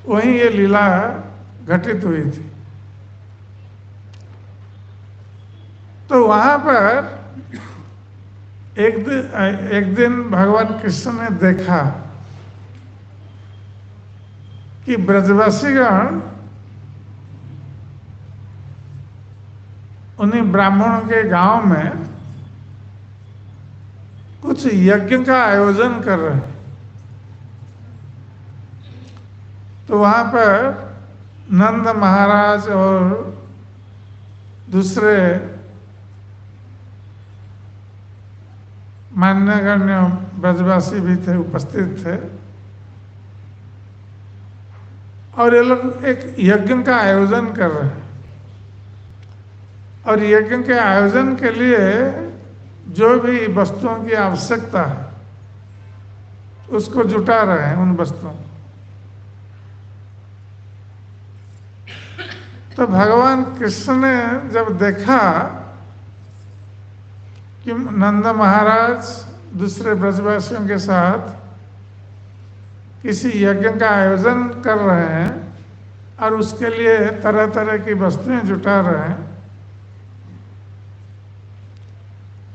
A: वहीं ये लीला घटित हुई थी। तो वहां पर एक दिन भगवान कृष्ण ने देखा कि ब्रजवासीगण उन्हीं ब्राह्मणों के गांव में कुछ यज्ञ का आयोजन कर रहे हैं। तो वहां पर नंद महाराज और दूसरे मान्यगण्य ब्रजवासी भी थे, उपस्थित थे, और ये लोग एक यज्ञ का आयोजन कर रहे हैं। और यज्ञ के आयोजन के लिए जो भी वस्तुओं की आवश्यकता है उसको जुटा रहे हैं, उन वस्तुओं। तो भगवान कृष्ण ने जब देखा कि नंद महाराज दूसरे ब्रजवासियों के साथ किसी यज्ञ का आयोजन कर रहे हैं और उसके लिए तरह तरह की वस्तुएं जुटा रहे हैं,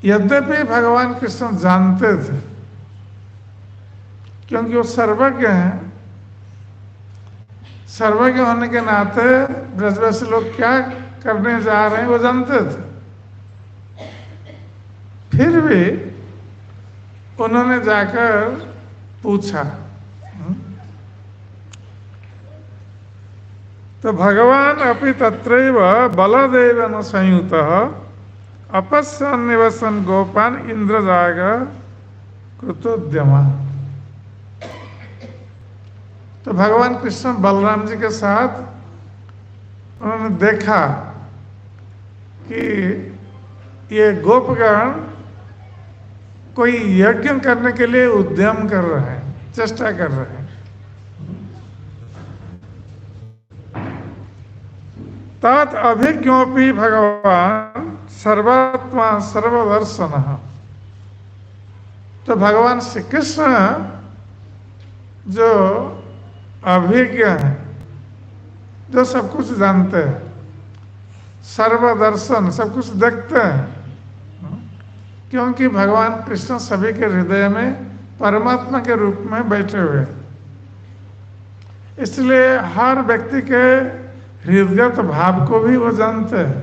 A: यद्यपि भगवान कृष्ण जानते थे, क्योंकि वो सर्वज्ञ हैं, सर्वज्ञ होने के नाते ब्रजवासी लोग क्या करने जा रहे हैं वो जानते थे। फिर भी उन्होंने जाकर पूछा। तो भगवान अपि तत्रैव बलदेवेन संयुतः अपश्यन् निवसन् गोपान इंद्रजाग कृतोद्यमा। तो भगवान कृष्ण बलराम जी के साथ उन्होंने देखा कि ये गोपगण कोई यज्ञ करने के लिए उद्यम कर रहे हैं, चेष्टा कर रहे हैं। तत् अभिज्ञोपि भगवान सर्वात्मा सर्वदर्शन। तो भगवान श्री कृष्ण जो अभिज्ञ है, जो सब कुछ जानते हैं, सर्वदर्शन, सब कुछ देखते हैं, क्योंकि भगवान कृष्ण सभी के हृदय में परमात्मा के रूप में बैठे हुए हैं। इसलिए हर व्यक्ति के हृदयगत भाव को भी वो जानते हैं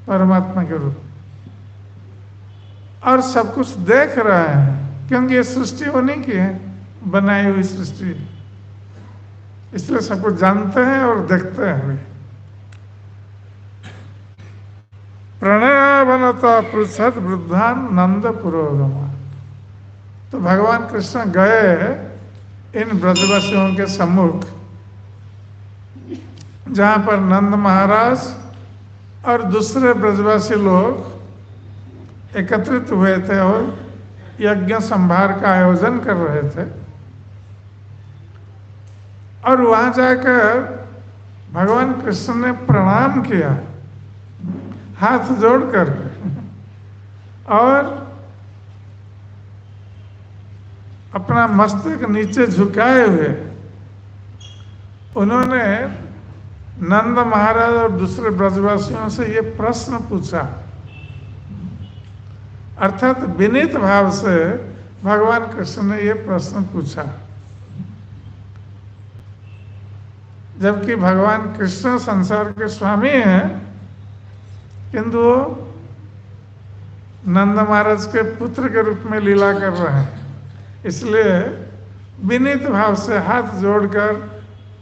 A: परमात्मा के रूप में, और सब कुछ देख रहे हैं, क्योंकि ये सृष्टि उन्हीं की है, बनाई हुई सृष्टि, इसलिए सब कुछ जानते हैं और देखते हैं। प्रणयवनता पृछद वृद्धान नंद पुरोगमा। तो भगवान कृष्ण गए इन ब्रजवासियों के सम्मुख, जहां पर नंद महाराज और दूसरे ब्रजवासी लोग एकत्रित हुए थे और यज्ञ संभार का आयोजन कर रहे थे। और वहां जाकर भगवान कृष्ण ने प्रणाम किया हाथ जोड़कर, और अपना मस्तक नीचे झुकाए हुए उन्होंने नंद महाराज और दूसरे ब्रजवासियों से ये प्रश्न पूछा। अर्थात विनीत भाव से भगवान कृष्ण ने ये प्रश्न पूछा, जबकि भगवान कृष्ण संसार के स्वामी हैं, किंतु वो नंद महाराज के पुत्र के रूप में लीला कर रहे हैं। इसलिए विनीत भाव से हाथ जोड़कर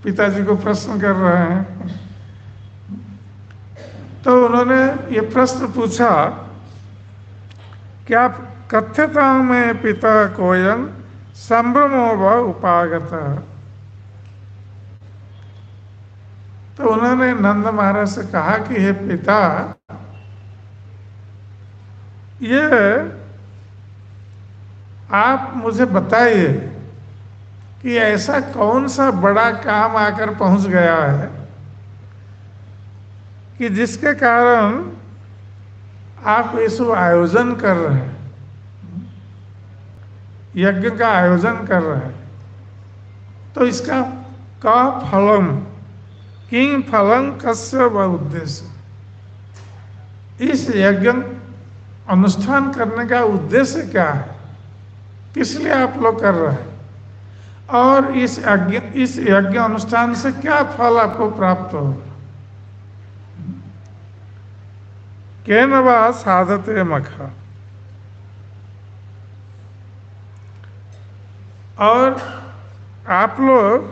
A: पिताजी को प्रश्न कर रहे हैं। तो उन्होंने ये प्रश्न पूछा, क्या कथ्यता में पिता कोयं संभ्रमो व उपागत। तो उन्होंने नंद महाराज से कहा कि हे पिता, ये आप मुझे बताइए कि ऐसा कौन सा बड़ा काम आकर पहुंच गया है कि जिसके कारण आप इस आयोजन कर रहे हैं, यज्ञ का आयोजन कर रहे हैं। तो इसका का फलम किंग फलम कस्य व उद्देश्य, इस यज्ञ अनुष्ठान करने का उद्देश्य क्या है, किस लिए आप लोग कर रहे हैं, और इस यज्ञ अनुष्ठान से क्या फल आपको प्राप्त होगा। केन वा साधते मखा, और आप लोग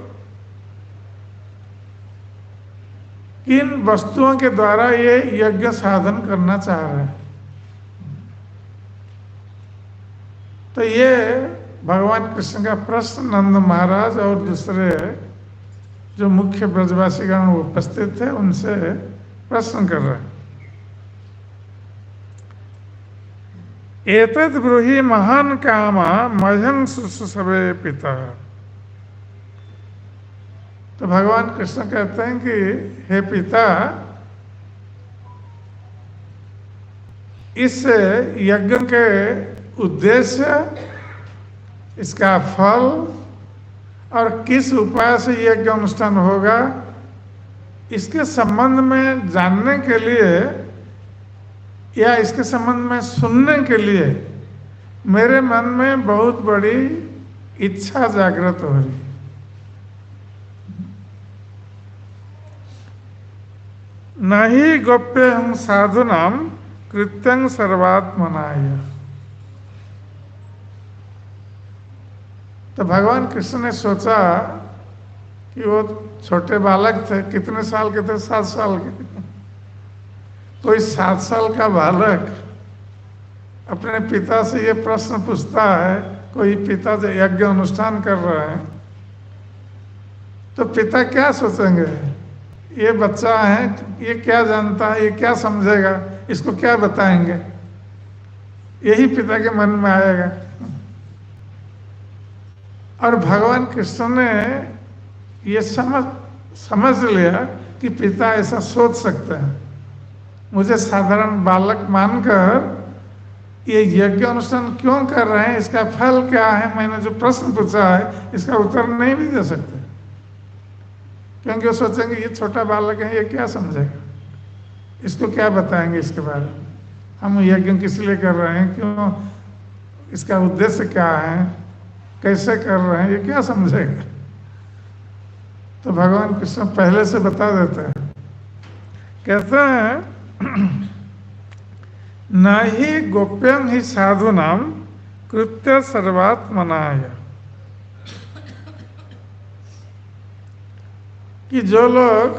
A: किन वस्तुओं के द्वारा ये यज्ञ साधन करना चाह रहे हैं। तो ये भगवान कृष्ण का प्रश्न नंद महाराज और दूसरे जो मुख्य ब्रजवासीगण उपस्थित थे उनसे प्रश्न कर रहे हैं। एतद् ब्रूहि महान कामा मह्यं शुश्रूषवे पिता। तो भगवान कृष्ण कहते हैं कि हे पिता, इस यज्ञ के उद्देश्य, इसका फल और किस उपाय से यज्ञ अनुष्ठान होगा, इसके संबंध में जानने के लिए या इसके संबंध में सुनने के लिए मेरे मन में बहुत बड़ी इच्छा जागृत हो रही। नहीं गोप्य हम साधुनाम कृत्यं सर्वात्मनाय। तो भगवान कृष्ण ने सोचा कि वो छोटे बालक थे, कितने साल के थे, 7 साल के। कोई 7 साल का बालक अपने पिता से ये प्रश्न पूछता है, कोई पिता जो यज्ञ अनुष्ठान कर रहे हैं, तो पिता क्या सोचेंगे, ये बच्चा है, ये क्या जानता है, ये क्या समझेगा, इसको क्या बताएंगे, यही पिता के मन में आएगा। और भगवान कृष्ण ने ये समझ लिया कि पिता ऐसा सोच सकते हैं, मुझे साधारण बालक मानकर ये यज्ञ अनुष्ठान क्यों कर रहे हैं, इसका फल क्या है, मैंने जो प्रश्न पूछा है इसका उत्तर नहीं भी दे सकते, क्योंकि वो सोचेंगे ये छोटा बालक है, ये क्या समझेगा, इसको क्या बताएंगे इसके बारे में, हम यज्ञ किस लिए कर रहे हैं, क्यों, इसका उद्देश्य क्या है, कैसे कर रहे हैं, ये क्या समझेगा। तो भगवान कृष्ण पहले से बता देते हैं, कहते हैं न ही गोप्यम ही साधुनाम कृत्य सर्वात्मनाय, कि जो लोग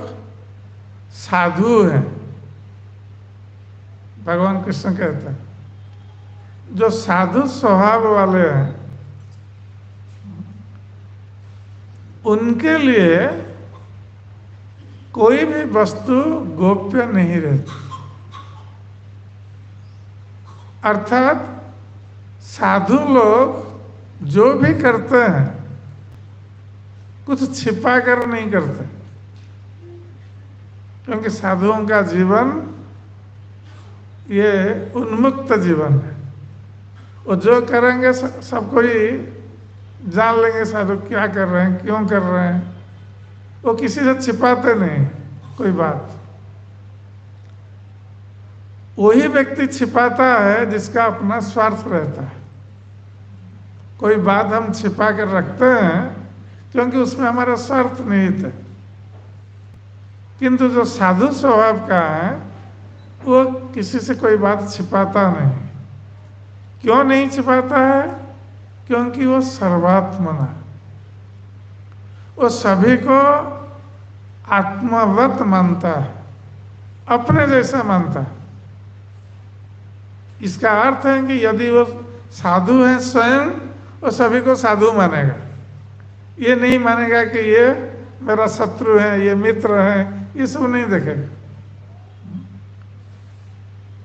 A: साधु हैं, भगवान कृष्ण कहते हैं, जो साधु स्वभाव वाले हैं, उनके लिए कोई भी वस्तु गोप्य नहीं रहती। अर्थात साधु लोग जो भी करते हैं कुछ छिपा कर नहीं करते, क्योंकि साधुओं का जीवन ये उन्मुक्त जीवन है। वो जो करेंगे सब कोई जान लेंगे साधु क्या कर रहे हैं, क्यों कर रहे हैं। वो किसी से छिपाते नहीं कोई बात। वही व्यक्ति छिपाता है जिसका अपना स्वार्थ रहता है। कोई बात हम छिपा कर रखते हैं क्योंकि उसमें हमारा स्वार्थ निहित है। किंतु जो साधु स्वभाव का है वो किसी से कोई बात छिपाता नहीं। क्यों नहीं छिपाता है? क्योंकि वो सर्वात्मना है। वो सभी को आत्मवत मानता है, अपने जैसा मानता है। इसका अर्थ है कि यदि वो साधु है स्वयं, वो सभी को साधु मानेगा। ये नहीं मानेगा कि ये मेरा शत्रु है, ये मित्र है, ये सब नहीं देखेगा,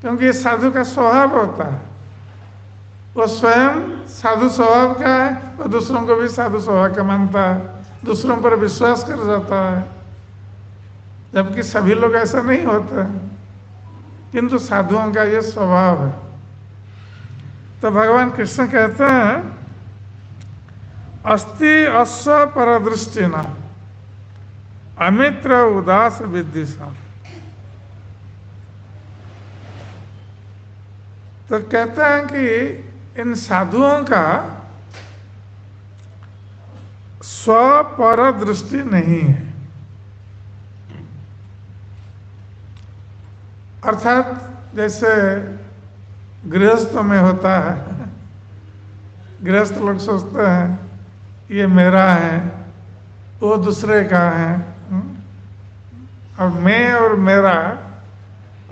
A: क्योंकि ये साधु का स्वभाव होता है। वो स्वयं साधु स्वभाव का है और दूसरों को भी साधु स्वभाव का मानता है, दूसरों पर विश्वास कर जाता है, जबकि सभी लोग ऐसा नहीं होते, किंतु साधुओं का ये स्वभाव है। तो भगवान कृष्ण कहते हैं अस्ति अश्व परदृष्टिना अमित्र उदास विद्विषा। तो कहते हैं कि इन साधुओं का स्वपर दृष्टि नहीं है। अर्थात जैसे गृहस्थ में होता है, गृहस्थ लोग सोचते हैं ये मेरा है, वो दूसरे का है, अब मैं और मेरा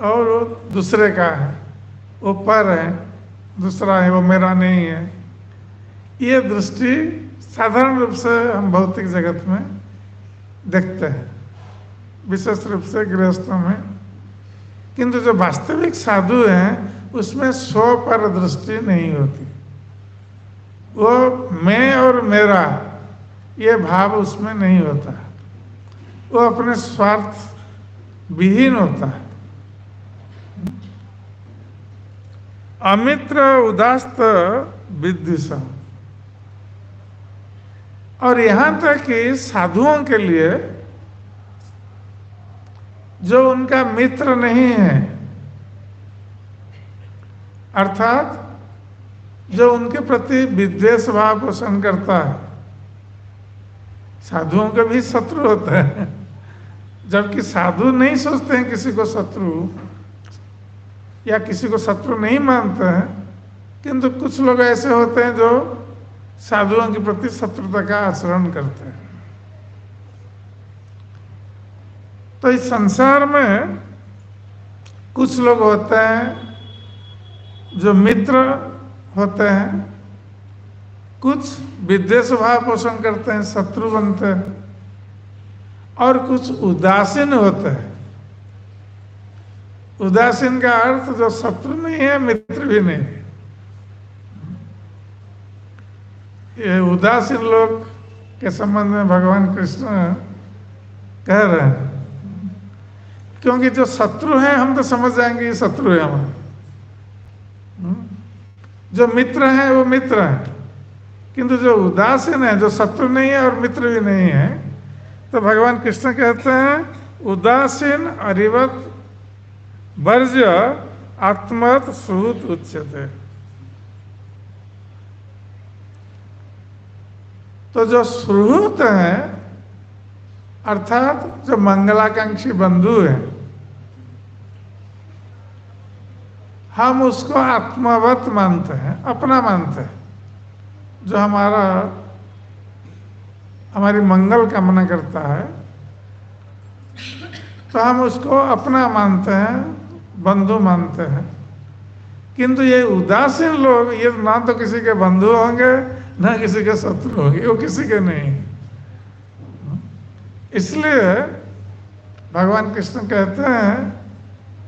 A: और वो दूसरे का है, वो पर है, दूसरा है, वो मेरा नहीं है। ये दृष्टि साधारण रूप से हम भौतिक जगत में देखते हैं, विशेष रूप से गृहस्थों में। किंतु जो वास्तविक साधु हैं उसमें स्व पर दृष्टि नहीं होती। वो मैं और मेरा ये भाव उसमें नहीं होता, वो अपने स्वार्थ विहीन होता है। अमित्र उदास्त विद्विषा। और यहां तक कि साधुओं के लिए जो उनका मित्र नहीं है, अर्थात जो उनके प्रति विद्वेष भाव पोषण करता है, साधुओं के भी शत्रु होते हैं, जबकि साधु नहीं सोचते हैं किसी को शत्रु या किसी को शत्रु नहीं मानते हैं। किंतु कुछ लोग ऐसे होते हैं जो साधुओं के प्रति शत्रुता का आचरण करते हैं। तो इस संसार में कुछ लोग होते हैं जो मित्र होते हैं, कुछ विद्वेष भाव पोषण करते हैं, शत्रु बनते हैं, और कुछ उदासीन होते हैं। उदासीन का अर्थ जो शत्रु नहीं है, मित्र भी नहीं है। ये उदासीन लोग के संबंध में भगवान कृष्ण कह रहे हैं, क्योंकि जो शत्रु हैं हम तो समझ जाएंगे ये शत्रु है हमारे, जो मित्र हैं वो मित्र हैं। किंतु जो उदासीन है, जो शत्रु नहीं है और मित्र भी नहीं है, तो भगवान कृष्ण कहते हैं उदासीन अरिवत वर्ज्य आत्मत सुहृत उच्यते। तो जो सुहृत है अर्थात जो मंगलाकांक्षी बंधु है, हम उसको आत्मवत मानते हैं, अपना मानते हैं, जो हमारी मंगल कामना करता है, तो हम उसको अपना मानते हैं, बंधु मानते हैं। किंतु ये उदासीन लोग, ये ना तो किसी के बंधु होंगे ना किसी के शत्रु होंगे, वो किसी के नहीं। इसलिए भगवान कृष्ण कहते हैं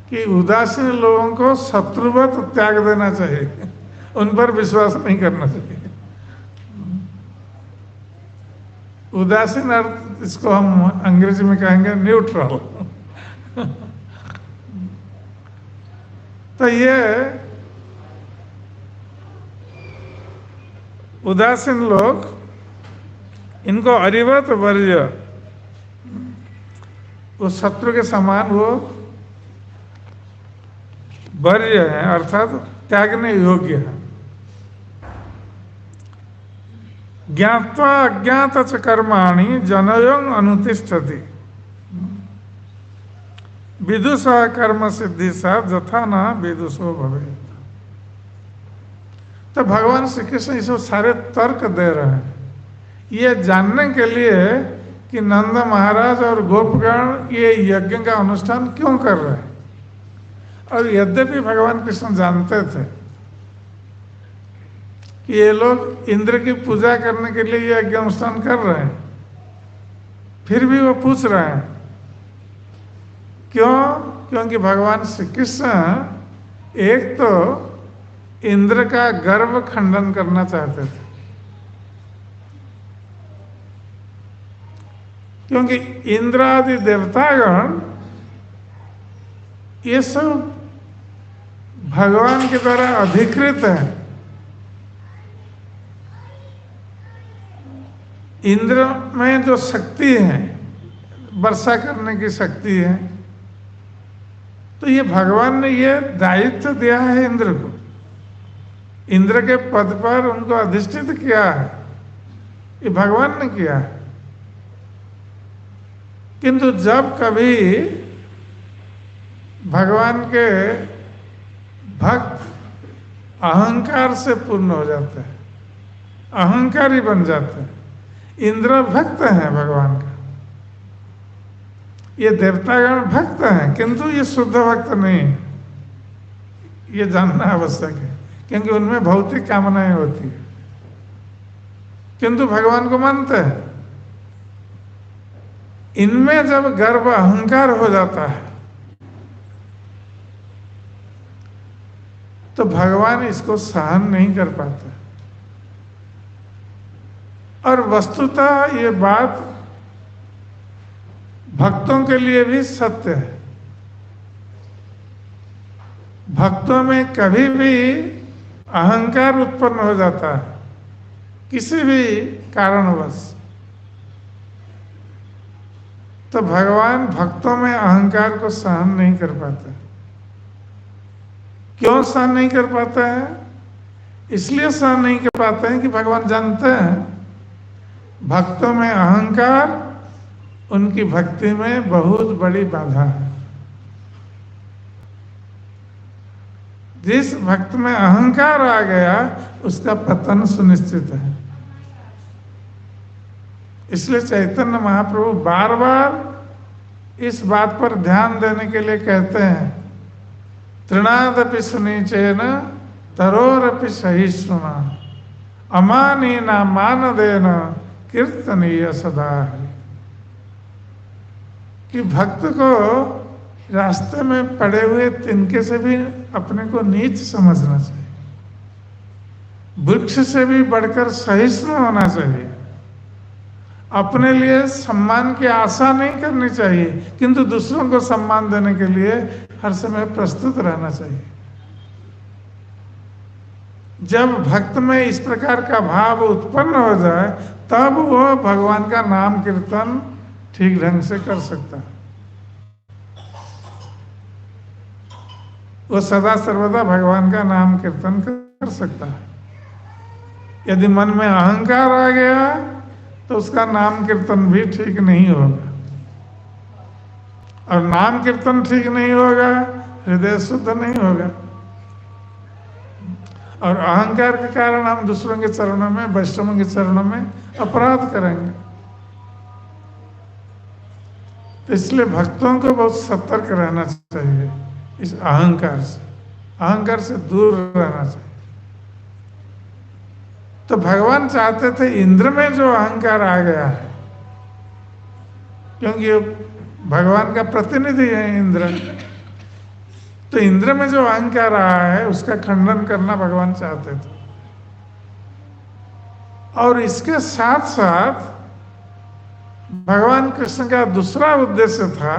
A: कि उदासीन लोगों को शत्रुवत त्याग देना चाहिए, उन पर विश्वास नहीं करना चाहिए। उदासीन अर्थ इसको हम अंग्रेजी में कहेंगे न्यूट्रल। तो ये उदासीन लोग, इनको अरिवत वर्ज्य, वो शत्रु के समान वो वर्ज्य है, अर्थात त्यागने योग्य है। ज्ञात्वा अज्ञात च कर्माणि जनयों अनुतिष्ठति विदुषा कर्म सिद्धि सा जथा न विदुषो भवे। तो भगवान श्री कृष्ण इसको सारे तर्क दे रहे हैं ये जानने के लिए कि नंद महाराज और गोपगण ये यज्ञ का अनुष्ठान क्यों कर रहे हैं। और यद्यपि भगवान कृष्ण जानते थे कि ये लोग इंद्र की पूजा करने के लिए ये यज्ञ अनुष्ठान कर रहे हैं, फिर भी वो पूछ रहे हैं क्यों? क्योंकि भगवान श्री कृष्ण एक तो इंद्र का गर्व खंडन करना चाहते थे, क्योंकि इंद्र आदि देवतागण ये सब भगवान के द्वारा अधिकृत है। इंद्र में जो शक्ति है, वर्षा करने की शक्ति है, तो ये भगवान ने ये दायित्व दिया है इंद्र को, इंद्र के पद पर उनको अधिष्ठित किया है, ये भगवान ने किया है। किंतु जब कभी भगवान के भक्त अहंकार से पूर्ण हो जाते हैं, अहंकारी बन जाते हैं, इंद्र भक्त हैं भगवान का, ये देवतागण भक्त हैं, किंतु ये शुद्ध भक्त नहीं, ये जानना आवश्यक है, क्योंकि उनमें भौतिक कामनाएं होती है, किंतु भगवान को मानते हैं। इनमें जब गर्व अहंकार हो जाता है तो भगवान इसको सहन नहीं कर पाते। और वस्तुतः ये बात भक्तों के लिए भी सत्य है। भक्तों में कभी भी अहंकार उत्पन्न हो जाता है किसी भी कारणवश, तो भगवान भक्तों में अहंकार को सहन नहीं कर पाते। क्यों सहन नहीं कर पाता है? इसलिए सहन नहीं कर पाते हैं कि भगवान जानते हैं भक्तों में अहंकार उनकी भक्ति में बहुत बड़ी बाधा है। जिस भक्त में अहंकार आ गया उसका पतन सुनिश्चित है। इसलिए चैतन्य महाप्रभु बार बार इस बात पर ध्यान देने के लिए कहते हैं, तृणादपि सुनीचेन तरोरपि सहिष्णुना अमानीना मानदेन कीर्तनीय सदा। कि भक्त को रास्ते में पड़े हुए तिनके से भी अपने को नीच समझना चाहिए, वृक्ष से भी बढ़कर सहिष्णु होना चाहिए, अपने लिए सम्मान की आशा नहीं करनी चाहिए, किंतु दूसरों को सम्मान देने के लिए हर समय प्रस्तुत रहना चाहिए। जब भक्त में इस प्रकार का भाव उत्पन्न हो जाए तब वो भगवान का नाम कीर्तन ठीक ढंग से कर सकता है। वो सदा सर्वदा भगवान का नाम कीर्तन कर सकता है। यदि मन में अहंकार आ गया तो उसका नाम कीर्तन भी ठीक नहीं होगा, और नाम कीर्तन ठीक नहीं होगा, हृदय शुद्ध नहीं होगा, और अहंकार के कारण हम दूसरों के चरणों में, वैष्णवों के चरणों में अपराध करेंगे। तो इसलिए भक्तों को बहुत सतर्क रहना चाहिए, इस अहंकार से दूर रहना चाहिए। तो भगवान चाहते थे इंद्र में जो अहंकार आ गया है, क्योंकि भगवान का प्रतिनिधि है इंद्र, तो इंद्र में जो अहंकार रहा है उसका खंडन करना भगवान चाहते थे। और इसके साथ साथ भगवान कृष्ण का दूसरा उद्देश्य था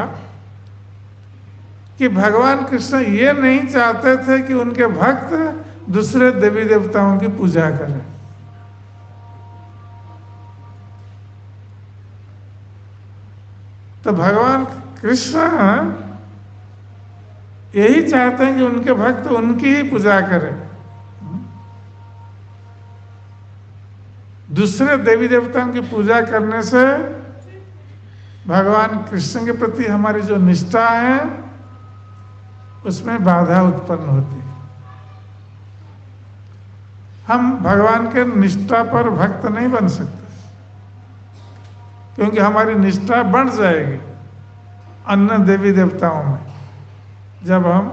A: कि भगवान कृष्ण ये नहीं चाहते थे कि उनके भक्त दूसरे देवी देवताओं की पूजा करें। तो भगवान कृष्ण यही चाहते हैं कि उनके भक्त उनकी ही पूजा करें। दूसरे देवी देवताओं की पूजा करने से भगवान कृष्ण के प्रति हमारी जो निष्ठा है उसमें बाधा उत्पन्न होती है। हम भगवान के निष्ठा पर भक्त नहीं बन सकते, क्योंकि हमारी निष्ठा बढ़ जाएगी अन्य देवी देवताओं में जब हम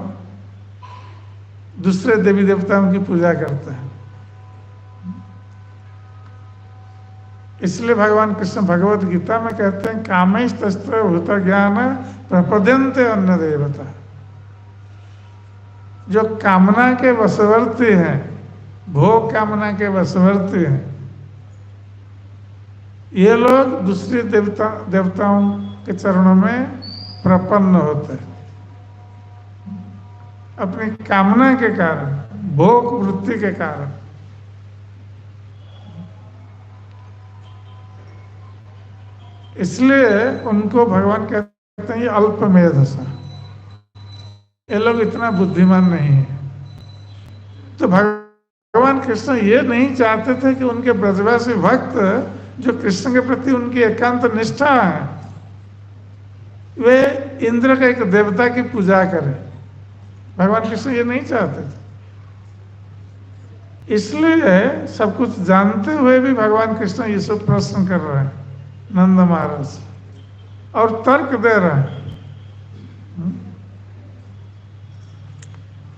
A: दूसरे देवी देवताओं की पूजा करते हैं। इसलिए भगवान कृष्ण भगवत गीता में कहते हैं कामेश तस्त्र भूत ज्ञान प्रपद्यन्ते अन्य देवता। जो कामना के वशवर्ती हैं, भोग कामना के वशवर्ती हैं, ये लोग दूसरे देवताओं के चरणों में प्रपन्न होते हैं अपनी कामना के कारण, भोग वृत्ति के कारण। इसलिए उनको भगवान कहते हैं ये अल्पमेधसा, ये लोग इतना बुद्धिमान नहीं है। तो भगवान कृष्ण ये नहीं चाहते थे कि उनके ब्रजवासी भक्त जो कृष्ण के प्रति उनकी एकांत निष्ठा है वे इंद्र का एक देवता की पूजा करें। भगवान कृष्ण ये नहीं चाहते थे। इसलिए सब कुछ जानते हुए भी भगवान कृष्ण ये सब प्रश्न कर रहे हैं नंद महाराज और तर्क दे रहे हैं।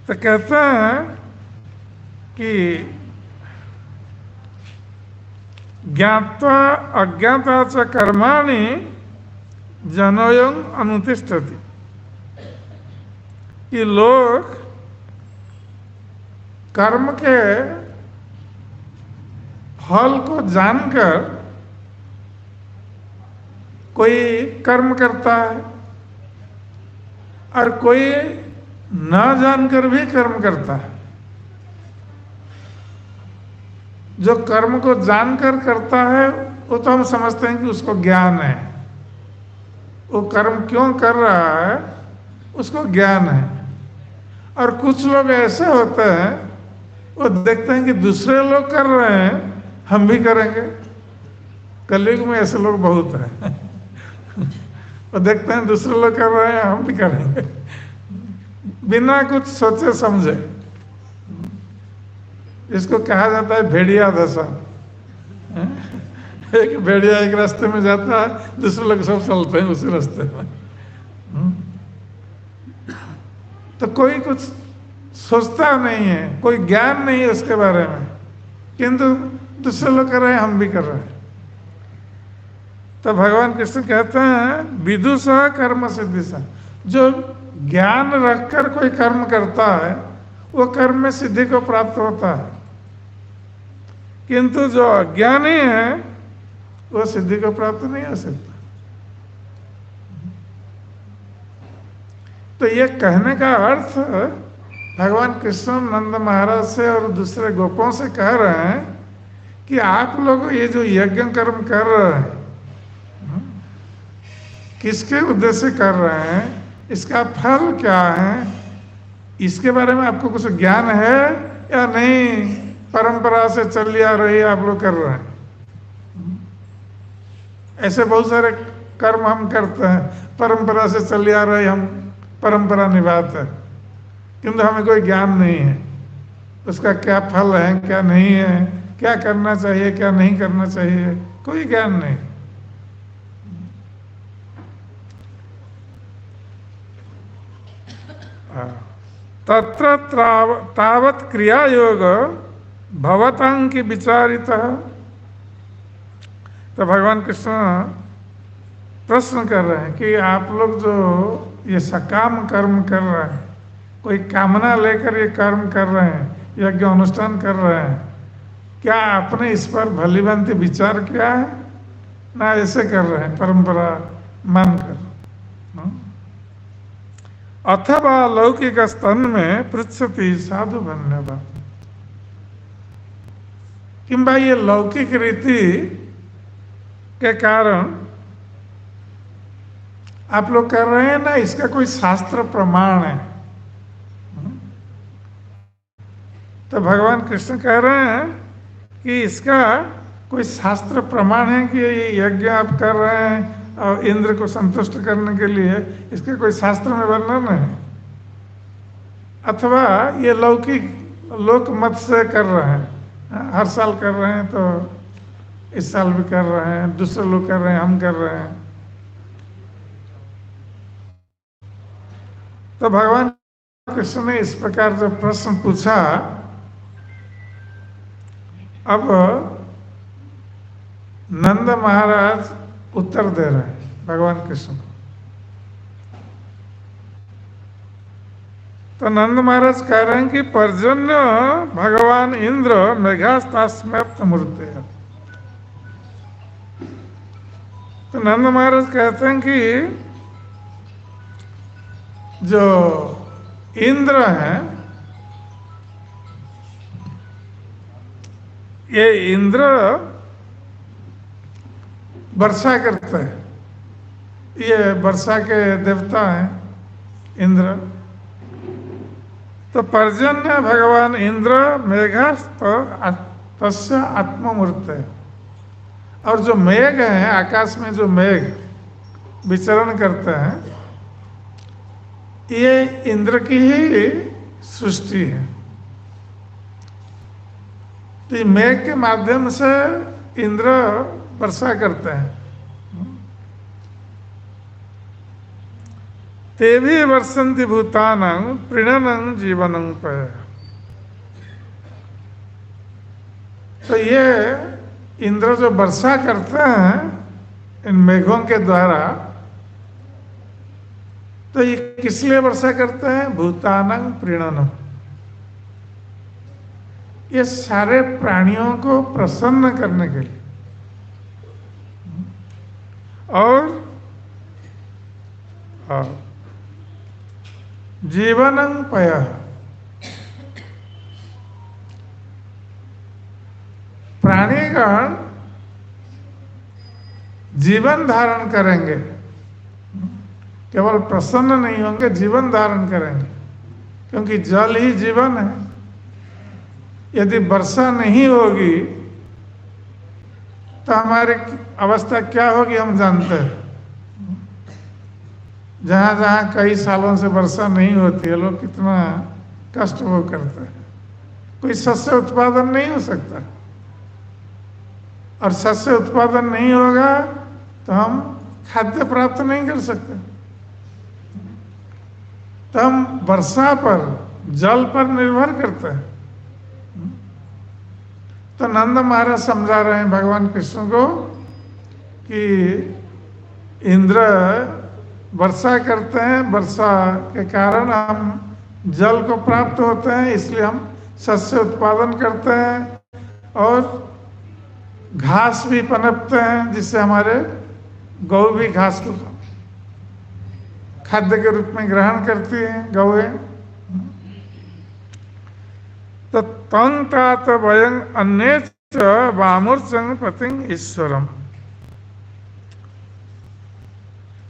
A: तो कहते हैं कि ज्ञात्वा अज्ञाता च कर्माणि जनोयं अनुतिष्ठति, कि लोग कर्म के फल को जानकर कोई कर्म करता है और कोई न जानकर भी कर्म करता है। जो कर्म को जानकर करता है वो तो हम समझते हैं कि उसको ज्ञान है, वो कर्म क्यों कर रहा है उसको ज्ञान है। और कुछ लोग ऐसे होते हैं वो देखते हैं कि दूसरे लोग कर रहे हैं हम भी करेंगे। कलयुग में ऐसे लोग बहुत हैं वो देखते हैं दूसरे लोग कर रहे हैं हम भी करेंगे बिना कुछ सोचे समझे। इसको कहा जाता है भेड़िया दशा। एक भेड़िया एक रास्ते में जाता है, दूसरे लोग सब चलते हैं उसी रास्ते में। तो कोई कुछ सोचता नहीं है, कोई ज्ञान नहीं है उसके बारे में, किंतु दूसरे लोग कर रहे हैं हम भी कर रहे हैं। तो भगवान कृष्ण कहते हैं विदुषा कर्म सिद्धिशा, जो ज्ञान रखकर कोई कर्म करता है वो कर्म में सिद्धि को प्राप्त होता है, किंतु जो अज्ञानी है वो सिद्धि को प्राप्त नहीं हो सकता। तो ये कहने का अर्थ भगवान कृष्ण नंद महाराज से और दूसरे गोपों से कह रहे हैं कि आप लोग ये जो यज्ञ कर्म कर रहे हैं किसके उद्देश्य से कर रहे हैं, इसका फल क्या है, इसके बारे में आपको कुछ ज्ञान है या नहीं, परंपरा से चली आ रही है आप लोग कर रहे हैं। ऐसे बहुत सारे कर्म हम करते हैं, परंपरा से चली आ रही, हम परंपरा निभाते हैं, किंतु हमें कोई ज्ञान नहीं है उसका क्या फल है क्या नहीं है, क्या करना चाहिए क्या नहीं करना चाहिए, कोई ज्ञान नहीं। तत्र तावत् क्रिया योग भवतां की विचारितः। तो भगवान कृष्ण प्रश्न कर रहे हैं कि आप लोग जो ये सकाम कर्म कर रहे हैं, कोई कामना लेकर ये कर्म कर रहे हैं, यज्ञ अनुष्ठान कर रहे हैं, क्या आपने इस पर भली भांति विचार किया है? ना ऐसे कर रहे हैं परंपरा मानकर। अथवा लौकिक स्तन में पृच्छति साधु धन्यवाद, किंबा ये लौकिक रीति के कारण आप लोग कर रहे हैं ना, इसका कोई शास्त्र प्रमाण है? तो भगवान कृष्ण कह रहे हैं कि इसका कोई शास्त्र प्रमाण है कि ये यज्ञ आप कर रहे हैं और इंद्र को संतुष्ट करने के लिए, इसके कोई शास्त्र में वर्णन है? अथवा ये लौकिक लोक मत से कर रहे हैं, हर साल कर रहे हैं तो इस साल भी कर रहे हैं, दूसरे लोग कर रहे हैं, हम कर रहे हैं। तो भगवान कृष्ण ने इस प्रकार जो प्रश्न पूछा, अब नंद महाराज उत्तर दे रहे हैं भगवान कृष्ण को। तो नंद महाराज कह रहे हैं कि पर्जन्य भगवान इंद्र मेघास्तास्मैप्त मूर्ते। तो नंद महाराज कहते हैं कि जो इंद्र हैं, ये इंद्र वर्षा करते हैं, ये वर्षा के देवता हैं इंद्र। तो पर्जन्य भगवान इंद्र मेघास्त तस्य आत्ममूर्त है। और जो मेघ है, आकाश में जो मेघ विचरण करते हैं, ये इंद्र की ही सृष्टि है। तो मेघ के माध्यम से इंद्र वर्षा करते हैं। ते भी वर्षन्ति भूतानां प्रीणनं जीवनं पय। तो ये इंद्र जो वर्षा करते हैं इन मेघों के द्वारा, तो ये किस लिए वर्षा करते हैं? भूतानां प्रीणनं, ये सारे प्राणियों को प्रसन्न करने के लिए। और जीवनं पयः, प्राणीगण जीवन धारण करेंगे, केवल प्रसन्न नहीं होंगे, जीवन धारण करेंगे, क्योंकि जल ही जीवन है। यदि वर्षा नहीं होगी तो हमारी अवस्था क्या होगी हम जानते हैं। जहाँ जहाँ कई सालों से वर्षा नहीं होती है, लोग कितना कष्ट वो करते हैं। कोई शस्य उत्पादन नहीं हो सकता, और शस्य उत्पादन नहीं होगा तो हम खाद्य प्राप्त नहीं कर सकते। तो हम वर्षा पर, जल पर निर्भर करते हैं। तो नंद महाराज समझा रहे हैं भगवान कृष्ण को कि इंद्र वर्षा करते हैं, वर्षा के कारण हम जल को प्राप्त होते हैं, इसलिए हम शस्य उत्पादन करते हैं और घास भी पनपते हैं, जिससे हमारे गौ भी घास को खाद्य के रूप में ग्रहण करती हैं गौएं। तो तंग तात वयं अन्य वामुर्चंग पतिंग ईश्वरम।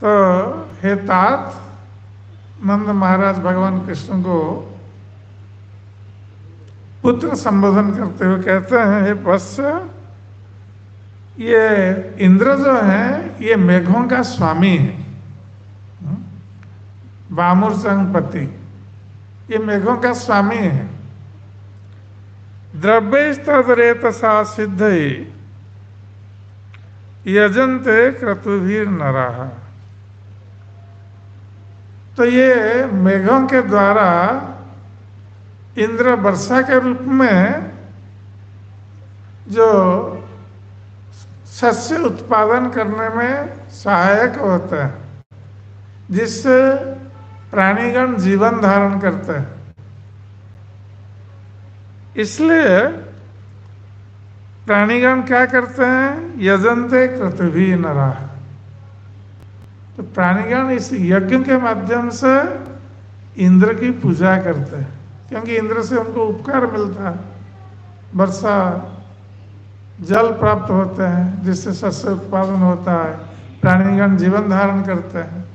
A: तो हे तात, नंद महाराज भगवान कृष्ण को पुत्र संबोधन करते हुए कहते हैं, हे वत्स, ये इंद्र जो है ये मेघों का स्वामी है, वामुर्चंग पति, ये मेघों का स्वामी है। द्रव्यस्तरेतसा सिद्धि यजन्ते क्रतुभिर नराः। तो ये मेघों के द्वारा इंद्र वर्षा के रूप में जो शस्य उत्पादन करने में सहायक होता है, जिससे प्राणीगण जीवन धारण करते हैं। इसलिए प्राणीगण क्या करते हैं? यजन्ते क्रतुभी नरा। तो प्राणीगण इस यज्ञ के माध्यम से इंद्र की पूजा करते हैं, क्योंकि इंद्र से उनको उपकार मिलता है, वर्षा जल प्राप्त होते हैं जिससे शस्य उत्पादन होता है, प्राणीगण जीवन धारण करते हैं।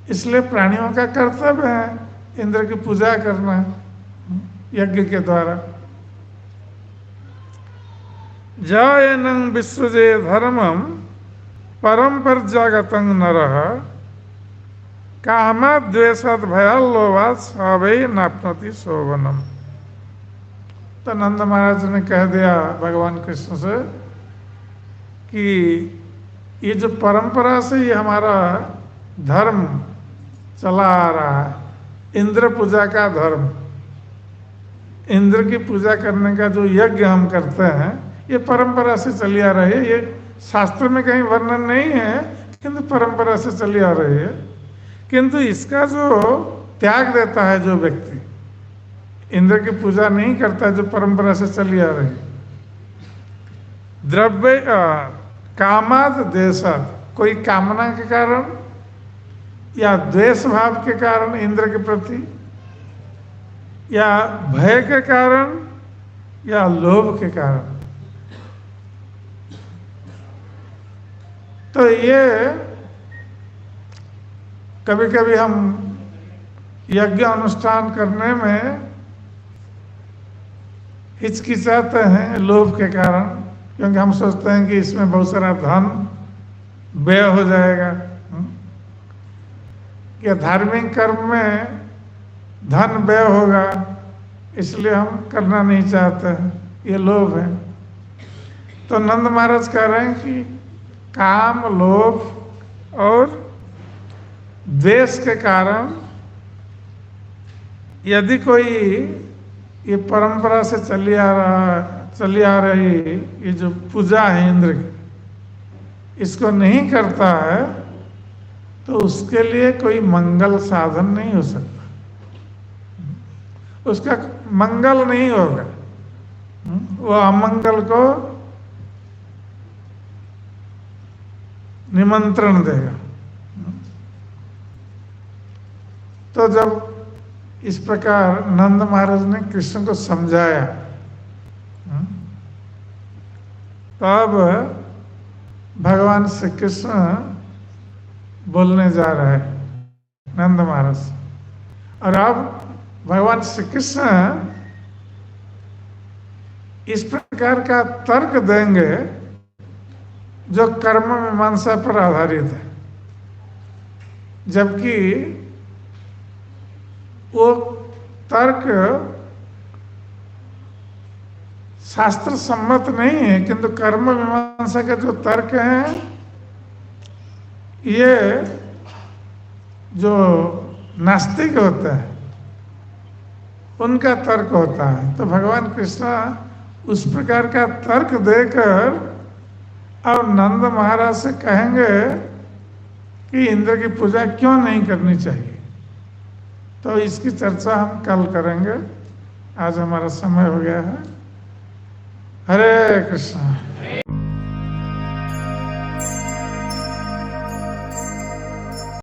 A: इसलिए प्राणियों का कर्तव्य है इंद्र की पूजा करना यज्ञ के द्वारा। जायनं विसृजे धर्मं परम पर्यागतं नरः कामद्वेषाद् भयाल्लोभात् स वै नाप्नोति शोभनम्। तो नंद महाराज ने कह दिया भगवान कृष्ण से कि ये जो परंपरा से ये हमारा धर्म चला आ रहा है, इंद्र पूजा का धर्म, इंद्र की पूजा करने का जो यज्ञ हम करते हैं, ये परंपरा से चली आ रही है। ये शास्त्र में कहीं वर्णन नहीं है, किंतु परंपरा से चली आ रही है। किंतु इसका जो त्याग देता है जो व्यक्ति, इंद्र की पूजा नहीं करता, जो परंपरा से चली आ रही, द्रव्य कामाद देशाद, कोई कामना के कारण या द्वेष भाव के कारण इंद्र के प्रति, या भय के कारण, या लोभ के कारण, तो ये कभी कभी हम यज्ञ अनुष्ठान करने में हिचकिचाते हैं लोभ के कारण, क्योंकि हम सोचते हैं कि इसमें बहुत सारा धन व्यय हो जाएगा, या धार्मिक कर्म में धन व्यय होगा, इसलिए हम करना नहीं चाहते हैं, ये लोभ है। तो नंद महाराज कह रहे हैं कि काम, लोभ और द्वेष के कारण यदि कोई ये परंपरा से चली आ रही ये जो पूजा है इंद्र की, इसको नहीं करता है, तो उसके लिए कोई मंगल साधन नहीं हो सकता, उसका मंगल नहीं होगा, वो अमंगल को निमंत्रण देगा। तो जब इस प्रकार नंद महाराज ने कृष्ण को समझाया, तब भगवान श्री कृष्ण बोलने जा रहे हैं नंद महाराज। और अब भगवान श्री कृष्ण इस प्रकार का तर्क देंगे जो कर्म मीमांसा पर आधारित है, जबकि वो तर्क शास्त्र सम्मत नहीं है, किंतु कर्म मीमांसा का जो तर्क है, ये जो नास्तिक होता है उनका तर्क होता है। तो भगवान कृष्ण उस प्रकार का तर्क देकर अब नंद महाराज से कहेंगे कि इंद्र की पूजा क्यों नहीं करनी चाहिए। तो इसकी चर्चा हम कल करेंगे, आज हमारा समय हो गया है। हरे कृष्ण।